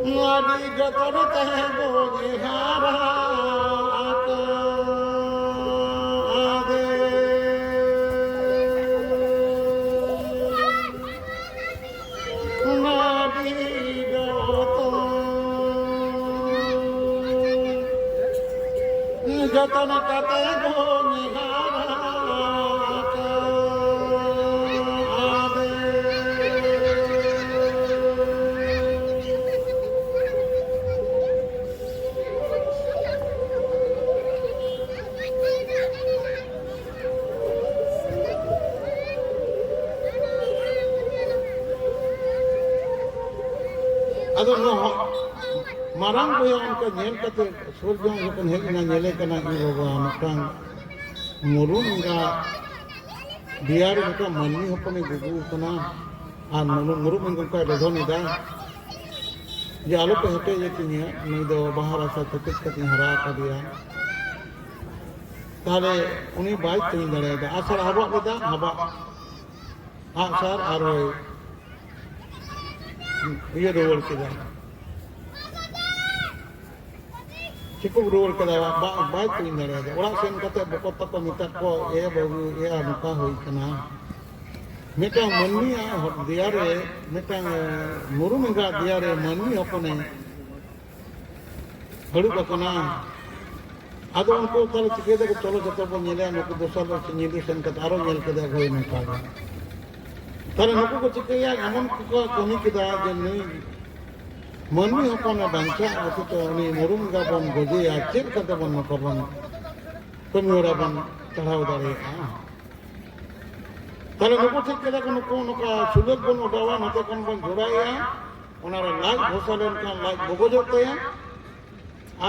Ngadi jotor teh bunyi harat ade. Ngadi jotor jotor teh bunyi harat ade. Ado no marang ko yang ka nyel kate surjo kan he na nyele kana ni bawa matang murun ga biar ka manni hopane gugu kana an murun ka redhoni da ye alo pe hete ye tinya ni do bahara sa tetis kati hara ka dia tale uni bai tin dare da asar haba beda haba asar aroi ये role के दा Chico role के दा bye तो इन रे दा ओरा सेन कते बको तक मिता को ए बाबू ए अनुका होई कना मेटा मन्नी आ दिया रे मेटा मुरु मंगा दिया रे मन्नी अपने हड़ू कना आदो उनको तल चिके दे चलो जतो बो नेले नको दोसर चिनी सेन कते आरो नेल के दा होई नका तारे नुकु को चिकैया एमन को कमी किदा जे नई मनमी हपना बांचा अति तो उनी मुरुम गा बन गोजे या चेक कते बन नकबन कमी ओरा बन चढ़ाव दारे तारे नुकु चिकैया को नुका सुलग बन उडावा नते कोन बन जोड़ाया ओनारा लाग भोसलेन का लाग बगोजते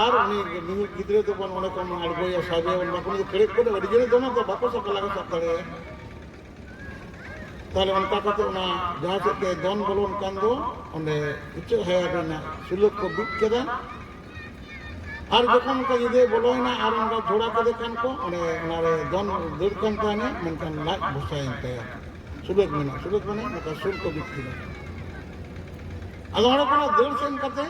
आर उनी निहु गिदरे तो बन ओने कोन अड़गोया साजे बन बन करे को अडिजने दोनो तो बाको सकला का सकले ताले उनका कते उना जहां से के दोन बोलोन कान दो ओंडे इच्छ है ना सुलग को बिक केदा आर जखन का इदे बोलोइना आर उनका जोड़ा के कान को ओंडे उनारे दोन दूर कान ताने मनकान लाग भुसाइन ते सुलग मने उनका सुल को बिक केदा आदो ओंडे कोना दूर सेन कते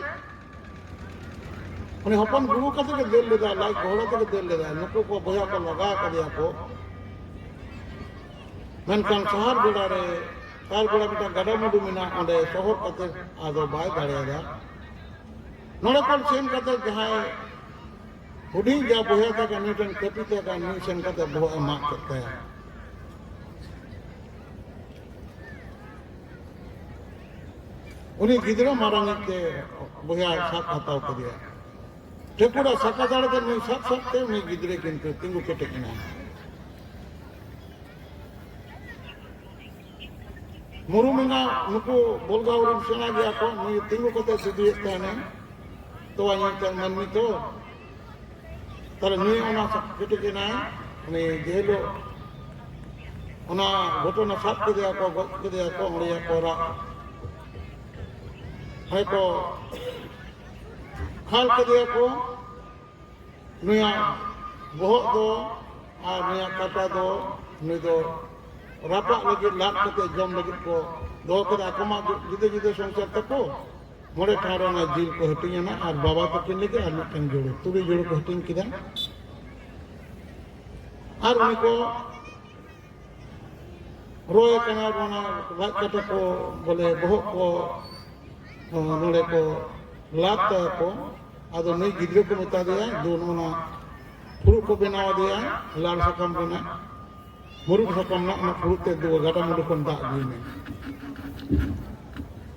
उनी हपन गुरु कते के देल लेदा लाग घोड़ा के देल लेदा नुको को बया को लगा कर दिया को मेनकान शहर बेड़ा रे ताल बेड़ा मिटा गड़ा मुडू मिना ओंडे शहर कते आदो बाय दाड़ेगा नोड़े कोल सेन कते जहां हुडी जा बोया ता का न्यूटन कैपिटल का न्यू सेन कते बो मा करते हैं उनी गिदरा मारांग के बोया साथ हटाव कर दिया टेपुड़ा सका दाड़े के नी साथ सकते उनी गिदरे किंतु तिंगु केटे किना मुरु मंगा नुको बोलगा उरम सेना गया को नी तिंगु कते सुदी ताने तो आनी तन मनमी तो तारे नी ओना केटे किना उनी जेलो ओना घटना साथ के दिया को गत के दिया को ओड़िया कोरा है को खाल के दिया को नुया बहुत दो आ नुया काटा दो नुई दो रापा लगे लाख के जम लगे को दो के आकमा जुदे जुदे संसार तको मोड़े ठारो ना जील को हटिया ना और बाबा तो किन लगे और मिटन जोड़ो तुबी जोड़ो को हटिन किदा और उनको रोए कना बना लाख काटा को बोले बहुत को नोड़े को लाख को आदो नई गिद्रे को बता दिया दोनों ना फुरु को बनावा दिया लाल सकम बना मुरुक सकम ना फुरु ते दो गाटा मुरुक को दाग दी में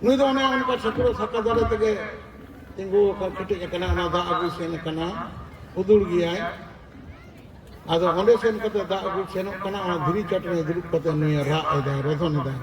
नुई दो ने उनका सकरो सका दाले तके तिंगु का किटे के कना ना दा अगु सेन कना उदुड़ गया है आदो ओंडे सेन कते दा अगु सेन कना ना धीरी चटने दुरुक कते नुई रा एदा रथन दा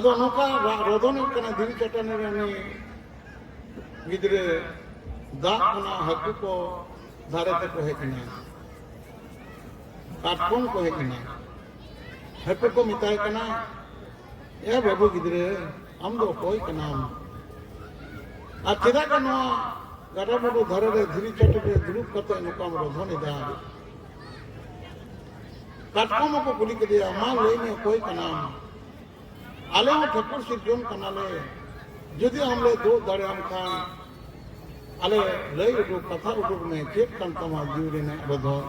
ᱟᱫᱚ ᱱᱚᱝᱠᱟ ᱨᱚᱫᱚᱱᱚᱜ ᱠᱟᱱᱟ ᱫᱷᱤᱨᱤ ᱪᱟᱴᱟᱱᱤ ᱨᱮ ᱩᱱᱤ ᱜᱤᱫᱽᱨᱟᱹ ᱫᱟᱜ ᱠᱷᱚᱱᱟᱜ ᱦᱟᱹᱠᱩ ᱠᱚ ᱫᱷᱟᱨᱮ ᱛᱮᱠᱚ ᱦᱮᱡ ᱮᱱᱟ, ᱠᱟᱴᱠᱚᱢ ᱠᱚ ᱦᱮᱡ ᱮᱱᱟ, ᱦᱟᱹᱠᱩ ᱠᱚ ᱢᱮᱛᱟᱭ ᱠᱟᱱᱟ, ᱮ ᱵᱟᱹᱵᱩ ᱜᱤᱫᱽᱨᱟᱹ ᱟᱢ ᱫᱚ ᱚᱠᱚᱭ ᱠᱟᱱᱟᱢ? ᱟᱨ ᱪᱮᱫᱟᱜ ᱜᱮ ᱱᱚᱣᱟ ᱜᱟᱰᱟᱼᱢᱩᱰᱩ ᱫᱷᱟᱨᱮ ᱨᱮ ᱫᱷᱤᱨᱤ ᱪᱟᱴᱟᱱᱤ ᱨᱮ ᱫᱩᱲᱩᱵ ᱠᱟᱛᱮ ᱱᱚᱝᱠᱟᱢ ᱨᱚᱫᱷᱚᱱᱮᱫᱟ? ᱠᱟᱴᱠᱚᱢ ᱦᱚᱸᱠᱚ ᱠᱩᱞᱤ ᱠᱮᱫᱮᱭᱟ, ᱢᱟ ᱞᱟᱹᱭ ᱢᱮ ᱚᱠᱚᱭ ᱠᱟᱱᱟᱢ? ᱟᱞᱮ ᱦᱚᱸ ᱴᱷᱟᱹᱠᱩᱨ ᱥᱤᱨᱡᱚᱱ ᱠᱟᱱᱟᱞᱮ, ᱡᱩᱫᱤ ᱟᱢᱞᱮ ᱫᱩᱜ ᱫᱟᱲᱮᱭᱟᱢ ᱠᱷᱟᱱ ᱟᱞᱮ ᱞᱟᱹᱭ ᱩᱰᱩᱠ ᱠᱟᱛᱷᱟ ᱩᱰᱩᱠ ᱢᱮ, ᱪᱮᱫ ᱠᱟᱱ ᱛᱟᱢᱟ ᱡᱤᱣᱤ ᱨᱮᱱᱟᱜ ᱨᱚᱫᱷᱚᱱ?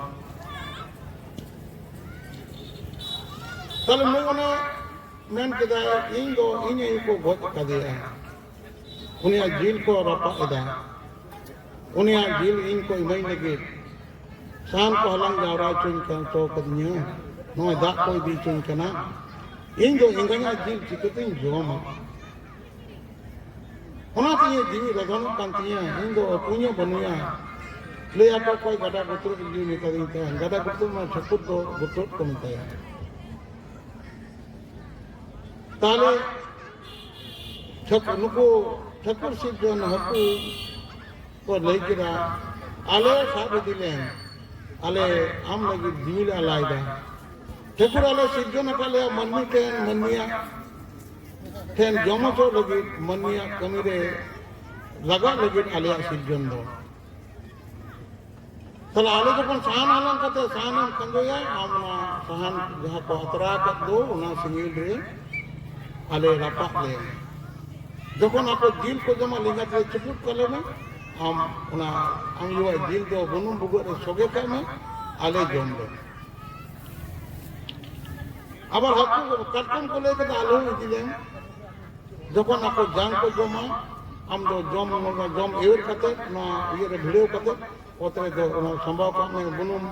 তাহলে মই অনে মেন কেদায় ইন দো ইনে ইকো গজ কাদিয়া উনিয়া জিল কো রাপা এদা উনিয়া জিল ইন কো ইমাই লগে শান কো হলাং যাওরা চুন কান তো কদিয়া নয় দা কই দি চুন কানা ইন দো ইঙ্গায়া জিল চিকতিন জোমা ওনা তিয়ে জিবি রদন কান্তিয়া ইন দো পুnya বনুয়া ले आपको कोई गड़ा गुत्र की जीव निकल देता है गड़ा गुत्र में ठकुर तो गुत्र को मिलता है ताले ठकुर नुको ठकुर सिद्ध जो नहकु को लेके रा आले साब दिले आले आम लगी जीव आलाइदा ठकुर आले सिद्ध न काले मन्नी टेन मन्निया टेन जमो तो लगी मन्निया कमीरे लगा लगी आले सिद्ध दो तला आले जब साहन आलम करते साहन हम कंगोया आमना साहन जहाँ को अतरा कर दो उन्हें सिंगिल रे आले रापा ले जब उन आपको जील को जमा लिंगा ते चुपुट कर लेना हम युवा जील दो बुनुम बुगुर सोगे का में आले जोम दो अब हक्कू कटकम को लेकर आलू इजिले जब उन आपको जान को जमा हम दो जोम एवर करते ना ये वीडियो करते ओतरे दो संभव का में बुनुम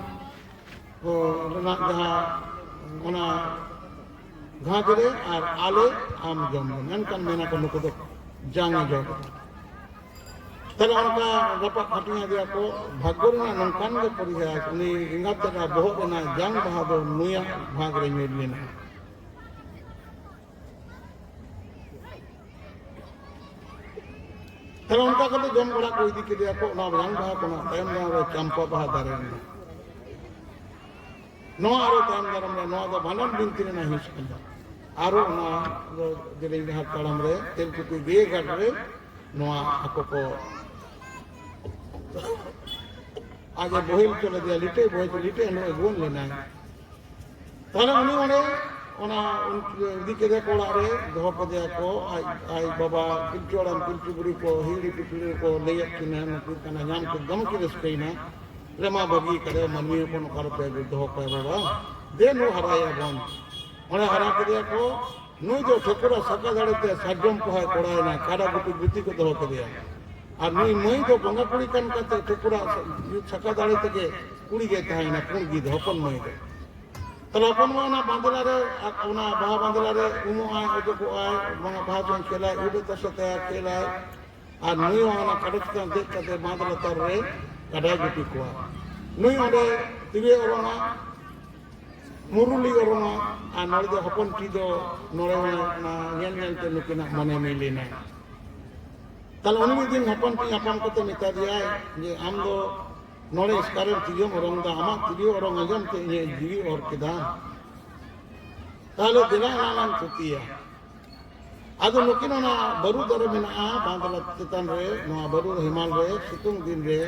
ना जहाँ उना घास रे और आले आम जम ननकन मेना को नुको दो जांगे जो तले उनका रपा खटिया दिया को भागोर ना ननकन के परिया उनी इंगात का बहुत ना जांग बहा दो नुया भाग रे में लेना तले उनका कते जम बड़ा कोई दिक्कत दिया को ना जांग बहा को ना टाइम ना रे चंपा बहा दारे नो आरो टाइम दारम रे नो दो बनन बिनती रे ना हिस कंदा आरो ना जरे जहाँ ताड़म रे तेल को कोई गे गट रे नोआ आको को आगे बोहिल चले दिया लिटे बोहे तो लिटे नो एगोन लेना है ताले उन्हीं वाले ओना उनकी के दे कोड़ा रे दो पदिया को आई बाबा किल्चोड़म किल्चुबुरी को हिली पिपली को ले किने नुकु कना नाम को गम की रस्ते ना रेमा बगी करे मनवी को नकर पे दो पे बाबा दे नो हराया बन ओने हरा के को नुई जो ठकुरा सका दाड़ते साजम को है कोड़ाय ना काडा गुटी गुटी को दो के और नुई मई जो बंगा कुड़ी कन कते ठकुरा सका दाड़ते के कुड़ी के ताई ना कुण गी धपन मई दे तलापन में ना बांधला रे ओना बहा बांधला रे उमो आय ओजो को आय बंगा बहा जो खेलाय उडे तसते खेलाय और नुई ओना काडचता देख कते बांधला तर रे काडा गुटी को नुई ओडे तिवे ओरोना मुरुली ओरोना आ नोड़े दो हपन टी दो नोड़े ना येन येन ते नुकिना मने मिली ना तल उन्हीं दिन हपन टी हपन कते मिता दिया जे आम दो नोड़े स्कारे तियो ओरंग दा आमा तियो ओरंग अजम ते ये जीवी और किदा ताले दिला नालान तुतिया आदो नुकिना ना बरु दरे मेना आ बांधला चितन रे नो बरु हिमाल रे सितुंग दिन रे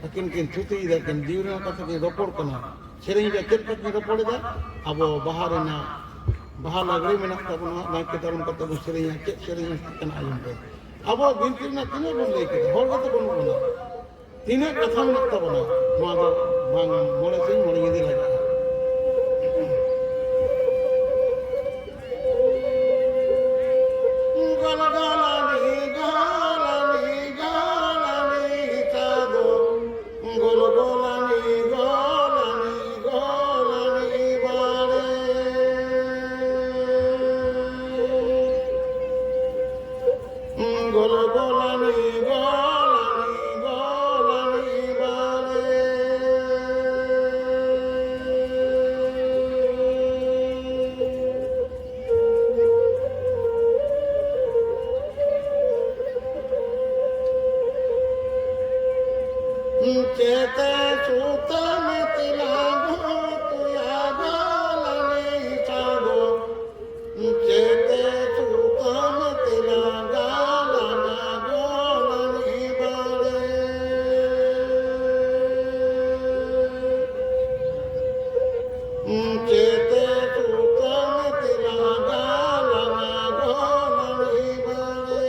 अकिन किन तुति दा किन जीवना कते के रोपोड़ कना सेरेंग रे चेक के रोपोड़ दा अब बाहर ना बाहर लगरे मेना तबना ना के दरम कते सेरेंग चेक सेरेंग कना आयम रे अब बिनती ना तिने बोल लेके होर कते बनु बना तिने कथा में तबना नो दो बांग मोले सिंह मोले यदि लगा sutam tilago tuyago lani chado chete sutam tilaga lanago lani bale chete sutam tilaga lanago lani bale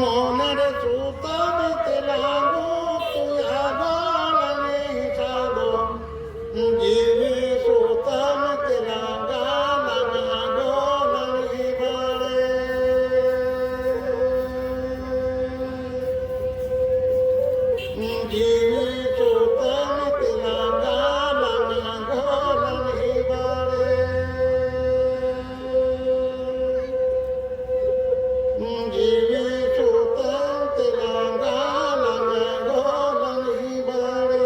Monare sutam tilago tuyago lani chado jivi sutam tilaga lanago lani bale jivi sutam tilaga lanago lani bale jivi sutam tilaga lanago lani bale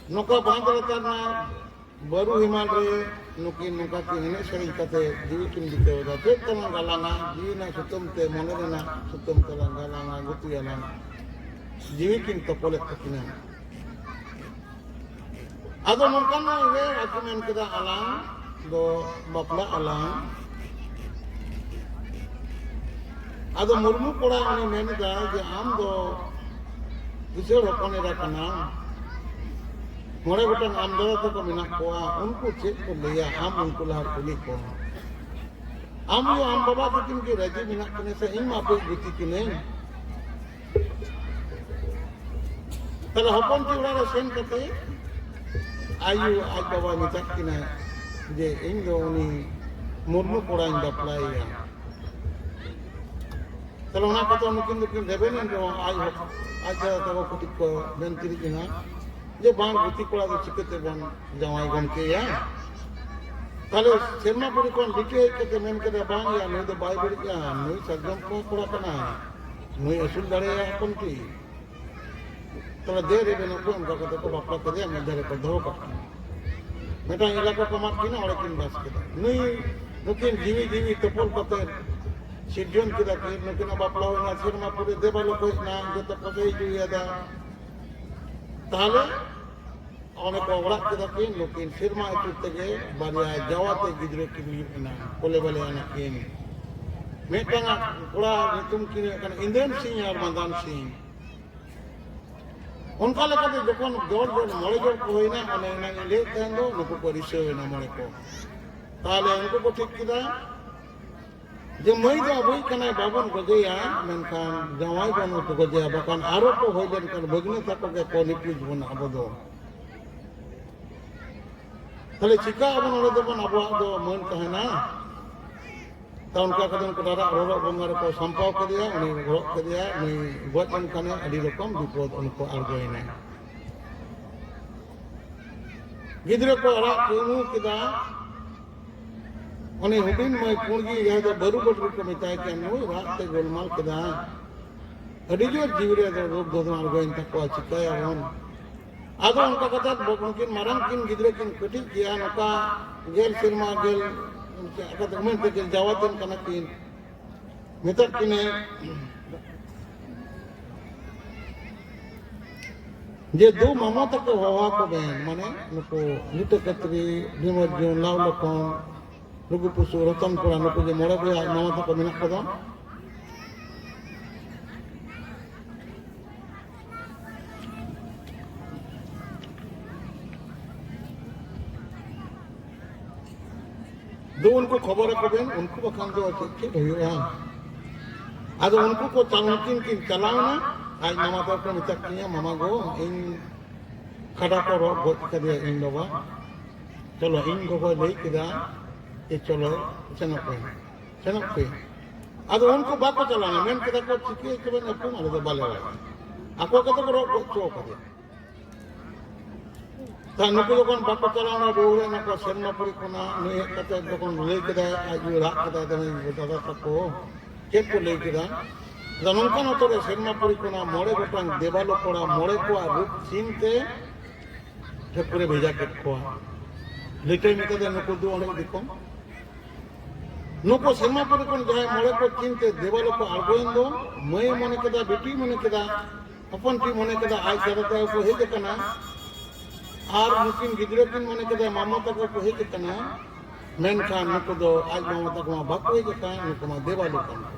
nuka bandar karena baru himal re nukin nuka kini sering kate jiwi kin gitu udah cek telang galanga jiwi na sutum te monere na sutum telang galanga gutu ya lana jiwi kin topolek kakina ado mungkin na iwe aku men kita alang do bapla alang ado murmu koda ani men da je am do kisar hopone ra kana More gotang amdara to ko menak koa unku cek ko leya am unku lahar kuli ko am yo am baba kitin ki raji menak kene se ing ma pe guti kine tala hopon ki ura sen kate ayu aj baba mitak kine je ing do ni murmu koda ing daplai ya tala ona kato nukin nukin deben do ayu aja to ko kutik ko bentiri kina je bang guti kola do chikete bang jawai gomke ya tale serma puri kon dike kete men kete bang ya no do bai buri ya no sagam ko kola kana no asul dare ya kon ki tala dere beno ko am ka ko bappa kare am dare ko do ka meta ilaka ko mat kina ore kin bas kete nui nukin jiwi jiwi topol kate sidjon kida ki nukin bapla na serma puri debalo ko na jota ko ei ju ada তাহলে অনেক অবরাক kita kin nukin firma itu tege baria jawate gidre kini na kole bale anak ini metanga kura nitum kini kan Indian Singh আর মাদান সিং उनका लेकर जखन जोर जोर मरे जोर को होइना अने ना ले तेंदो नुको परिचय होइना मरे को ताले उनको को ठीक किदा जे मई दो बई कने बाबन गजया मेनखान जवाई बनो तो गजया बकान आरो को होय जन कर बगने तको के को निपुज बन अबदो तले चिका अबन ओले दो बन अबवा दो मन कहना ता उनका कदन को दादा रोरो बंगार को संपाव कर दिया उनी रोक कर दिया उनी वचन कने अडी रकम विपद उनको आर्गोइना गिदरे को अरा कोनु किदा उन्हें हुडिन में पुंगी यह तो बरु बरु को मिताई के नु रात ते गोलमाल कदा अडी जो जीवरे तो रोग दोदमार गोइन तक को चिकाया वन आदो उनका कथा बकिन मारंग किन गिदरे किन कटी किया नका गेल सिरमा गेल उनके अकत उमें ते गेल जावातन कना किन मितक किने जे दो मामा तक हवा को बहन माने नुको नित कतरी निमर जो लाव लकोन Lugu pusu rotan pura nuku je mora ko nama to kamina kada do unko khabar koben unko bakan do ठीक होया ado unko ko चालकिन किन चलावना आज nama to ko mitak kinya mama go in khada ko ro bot kadiya in loba chalo in go ko lei kida ये चलो चनक पे अब उनको बात को चलाना मैं कहता को चिके के बन अपू मारे तो बाले वाला आपको कहता को रोक चो करे तानु को कोन बात को चलाना रोरे ना को शर्मा पुरी कोना नहीं कहता कोन ले के आज रात कहता तो दादा तको के को ले के नौकान अतरे सेरमापुरी कोना मोड़े गोटांग देवालो कोड़ा मोड़े को रूप चिनते ठकुरे भेजा केट कोआ लेटे मिते दे नुको दु ओंडे दिको नुको सेरमापुरी कोन जहां मोड़े को चिनते देवालो को आड़गोइन दो मई मने केदा बेटी मने केदा अपन टी मने केदा आज दादा को हेज कना आर नुकिन गिदरे किन मने केदा मामा तक को हेज कना मेनखान नुको दो आज मामा तक मा बाको हेज कना नुको मा देवालो कना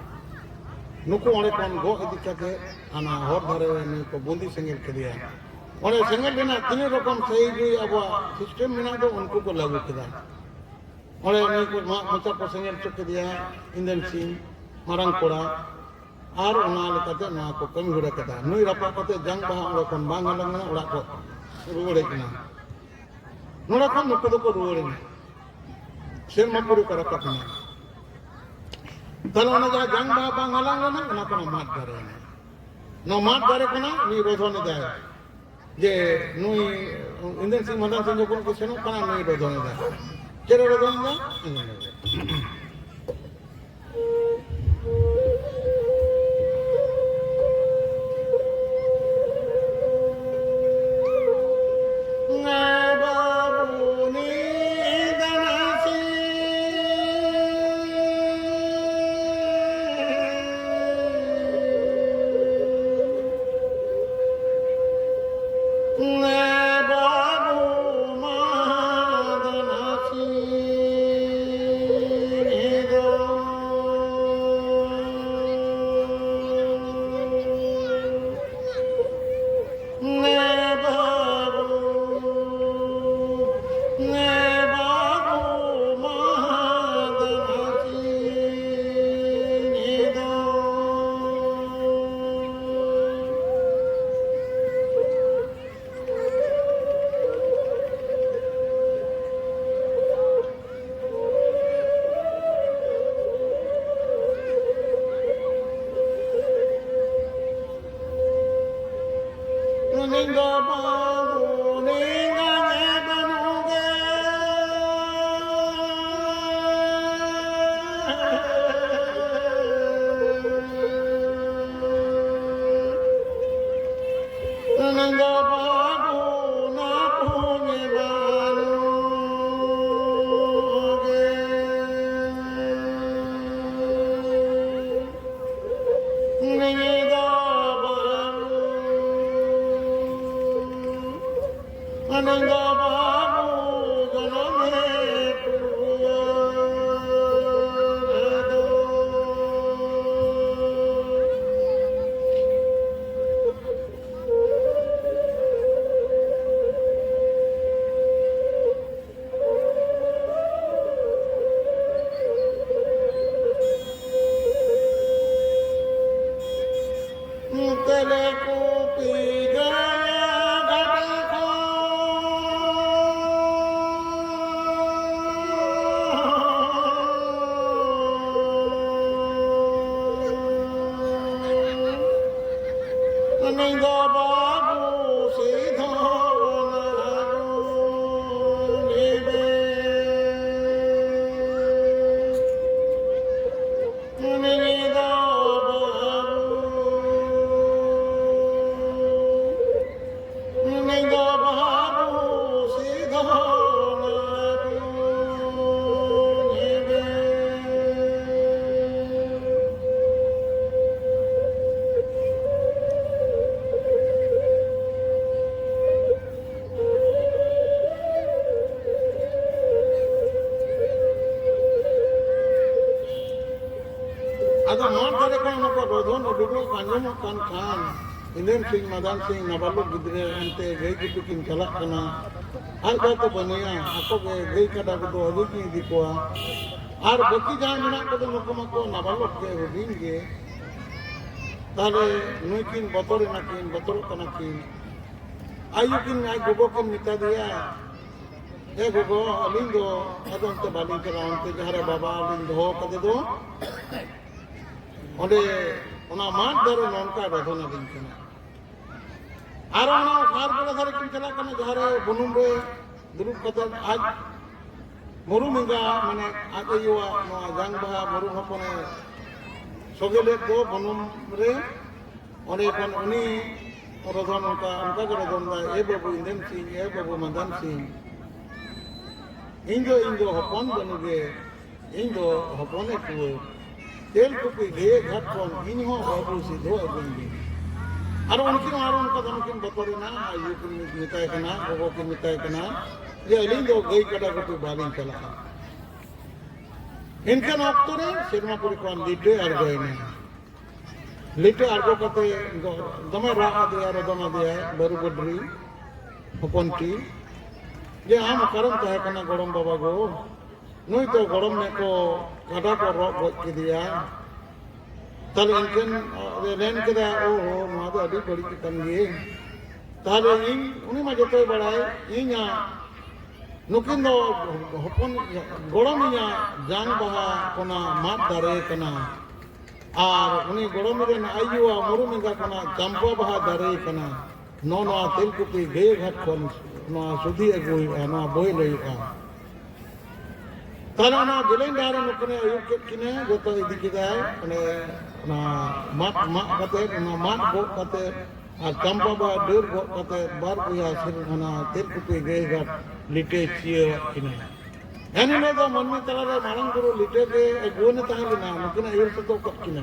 नुको ओंडे कोन गो इदी कते आना हर धारे नुको बुंदी सेंगेल केदिया ओंडे सेंगेल बिना तीन रकम सही जो अब सिस्टम बिना तो उनको को लागू केदा ओंडे नुको मचा को सेंगेल चुक केदिया इंदन सिंह मारंग कोड़ा आर ओना लेकाते ना को कमी हुड़ा केदा नुई रपा कते जंग बहा ओंडे कोन बांग लंगना ओड़ा को रुवड़े कना नोड़ा कोन नुको दो को रुवड़े सेरमापुरी को रकपना तले ओना जा जंग बहा बांग लंगना ओना कोन माट दारे नो माट दारे कोना नी रोधने दाय जे नुई इंदन सिंह मदन सिंह को को सेनो कना नुई रोधने दाय चेरे रोधने दा इंदन सिंह मदन सिंह नबालो गिदरे अंते गई गुटु किन चलाक कना आर का तो बनिया ako ge गई kada को अदु की दिकोआ आर बाकी जहां मेना को नुको मको नबालो के हुदिन गे ताले नुई किन बतोर कना किन आयु किन आई गोगो किन मिता दिया ए गोगो अलिंग दो अदन ते बाली करा उनते जहारे बाबा अलिंग दो कदे दो ओंडे ओना माट दरे नोनका रधोना दिन कना आर ओना सार बड़ा सारे किन चला कना जहारे बुनुम रे दुरुप कते आज मुरु मिंगा माने आगयुआ नो जंग बहा मुरु हपने ᱥᱚᱜᱮᱞᱮ ᱠᱚ ᱵᱚᱱᱚᱢ ᱨᱮ ᱚᱸᱰᱮ ᱠᱷᱚᱱ ᱩᱱᱤ ᱨᱚᱫᱚᱱ ᱚᱱᱠᱟ ᱜᱮ ᱨᱚᱫᱚᱱ ᱫᱟᱭ ᱮ ᱵᱟᱹᱵᱩ ᱤᱸᱫᱮᱱ ᱥᱤᱝ ᱮ ᱵᱟᱹᱵᱩ ᱢᱟᱫᱟᱱ ᱥᱤᱝ ᱤᱧ ᱫᱚ ᱦᱚᱯᱚᱱ ᱵᱟᱹᱱᱩᱜᱮ ᱤᱧ ᱫᱚ ᱦᱚᱯᱚᱱᱮ ᱴᱩᱣᱟᱹᱨ ᱛᱮᱞᱠᱩᱯᱤ ᱜᱟᱹᱭ ᱜᱷᱟᱴ ᱠᱷᱚᱱ ᱤᱧ ᱦᱚᱸ ᱵᱟᱹᱵᱩ ᱥᱤᱫᱷᱟᱹ ᱟᱹᱜᱩᱧ ᱵᱤᱱ ᱟᱨ ᱩᱱᱠᱤᱱ ᱟᱨ ᱚᱱᱠᱟ ᱫᱚ ᱩᱱᱠᱤᱱ ᱵᱚᱛᱚᱨᱮᱱᱟ ᱟᱭᱩ ᱠᱤᱱ ᱢᱮᱛᱟᱭ ᱠᱟᱱᱟ ᱜᱚᱜᱚ ᱠᱤᱱ ᱢᱮᱛᱟᱭ ᱠᱟᱱᱟ ᱡᱮ ᱟᱹᱞᱤᱧ ᱫᱚ ᱜᱟᱹᱭ ᱠᱟᱰᱟ ᱜᱩᱯᱤ ᱵᱟᱹᱞᱤᱧ ᱪᱟᱞᱟᱜᱼᱟ ᱮᱱᱠᱷᱟᱱ ᱚᱠᱛᱚ ᱨᱮ ᱥᱮᱨᱢᱟᱯᱩᱨᱤ ᱠᱷᱚᱱ ᱞᱤᱴᱟᱹ ᱟᱬᱜᱚᱭᱮᱱᱟ ᱞᱤᱴᱟᱹ ᱟᱬᱜᱚ ᱠᱟᱛᱮ ᱫᱚᱢᱮ ᱨᱟᱜ ᱟᱫᱮᱭᱟ ᱨᱚᱫᱚᱱ ᱟᱫᱮᱭᱟᱭ ᱵᱟᱹᱨᱩ ᱵᱟᱹᱰᱨᱤ ᱦᱚᱯᱚᱱᱴᱤ ᱡᱮ ᱟᱢ ᱚᱠᱟᱨᱮᱢ ᱛᱟᱦᱮᱸ ᱠᱟᱱᱟ ᱜᱚᱲᱚᱢ ᱵᱟᱵᱟ ᱜᱚ ᱱᱩᱭ ᱫᱚ ᱜᱚᱲᱚᱢ ᱢᱮ ᱠᱚ ᱠᱟᱰᱟ ᱠᱚ ᱨᱚᱜ ᱜᱚᱡ ᱠᱮᱫᱮᱭᱟ তাহলে ইনকেন লেন কেদা ও নয়া ᱫᱚ ᱟᱹᱰᱤ ᱵᱟᱹᱲᱤᱡ ᱠᱟᱱ ᱜᱮ তাহলে ᱤᱧ ᱩᱱᱤ ᱢᱟ ᱡᱚᱛᱚᱭ ᱵᱟᱲᱟᱭ ᱤᱧᱟᱹᱜ ᱱᱩᱠᱤᱱ ᱫᱚ ᱦᱚᱯᱚᱱ ᱜᱚᱲᱚᱢ ᱤᱧᱟᱹᱜ ᱡᱟᱝ ᱵᱟᱦᱟ ᱠᱚᱱᱟ ᱢᱟᱫ ᱫᱟᱨᱮ ᱠᱟᱱᱟ ᱟᱨ ᱩᱱᱤ ᱜᱚᱲᱚᱢ ᱨᱮᱱ ᱟᱭᱩᱣᱟᱜ ᱢᱩᱨᱩᱢ ᱮᱸᱜᱟ ᱠᱟᱱᱟ ᱪᱟᱢᱯᱟ ᱵᱟᱦᱟ ᱫᱟᱨᱮ ᱠᱟᱱᱟ ᱱᱚᱣᱟ ᱛᱮᱞᱠᱩᱯᱤ ᱜᱟᱹᱭ ᱜᱷᱟᱴ ᱠᱷᱚᱱ ᱱᱚᱣᱟ ᱥᱩᱫᱷᱤ ᱟᱹᱜᱩᱭᱼᱟ ᱱᱚᱣᱟ ᱵᱳᱭ ᱞᱟᱹᱭᱼᱟ তাহলে না জেলেন ডারে নকনে আয়ুব কে কিনে যত ইদি কিদায় মানে না মাত মাত কাতে না মাত গো কাতে আর চাম্পা বা ডোর গো কাতে বার কইয়া সির না তেলকুপি গেই গাট লিটে চিয়ে কিনে এনে নে দো মন্মি তালারে মারাং গুরু লিটে কে গোনে তাহলে না নকনে আয়ুব তো কত কিনে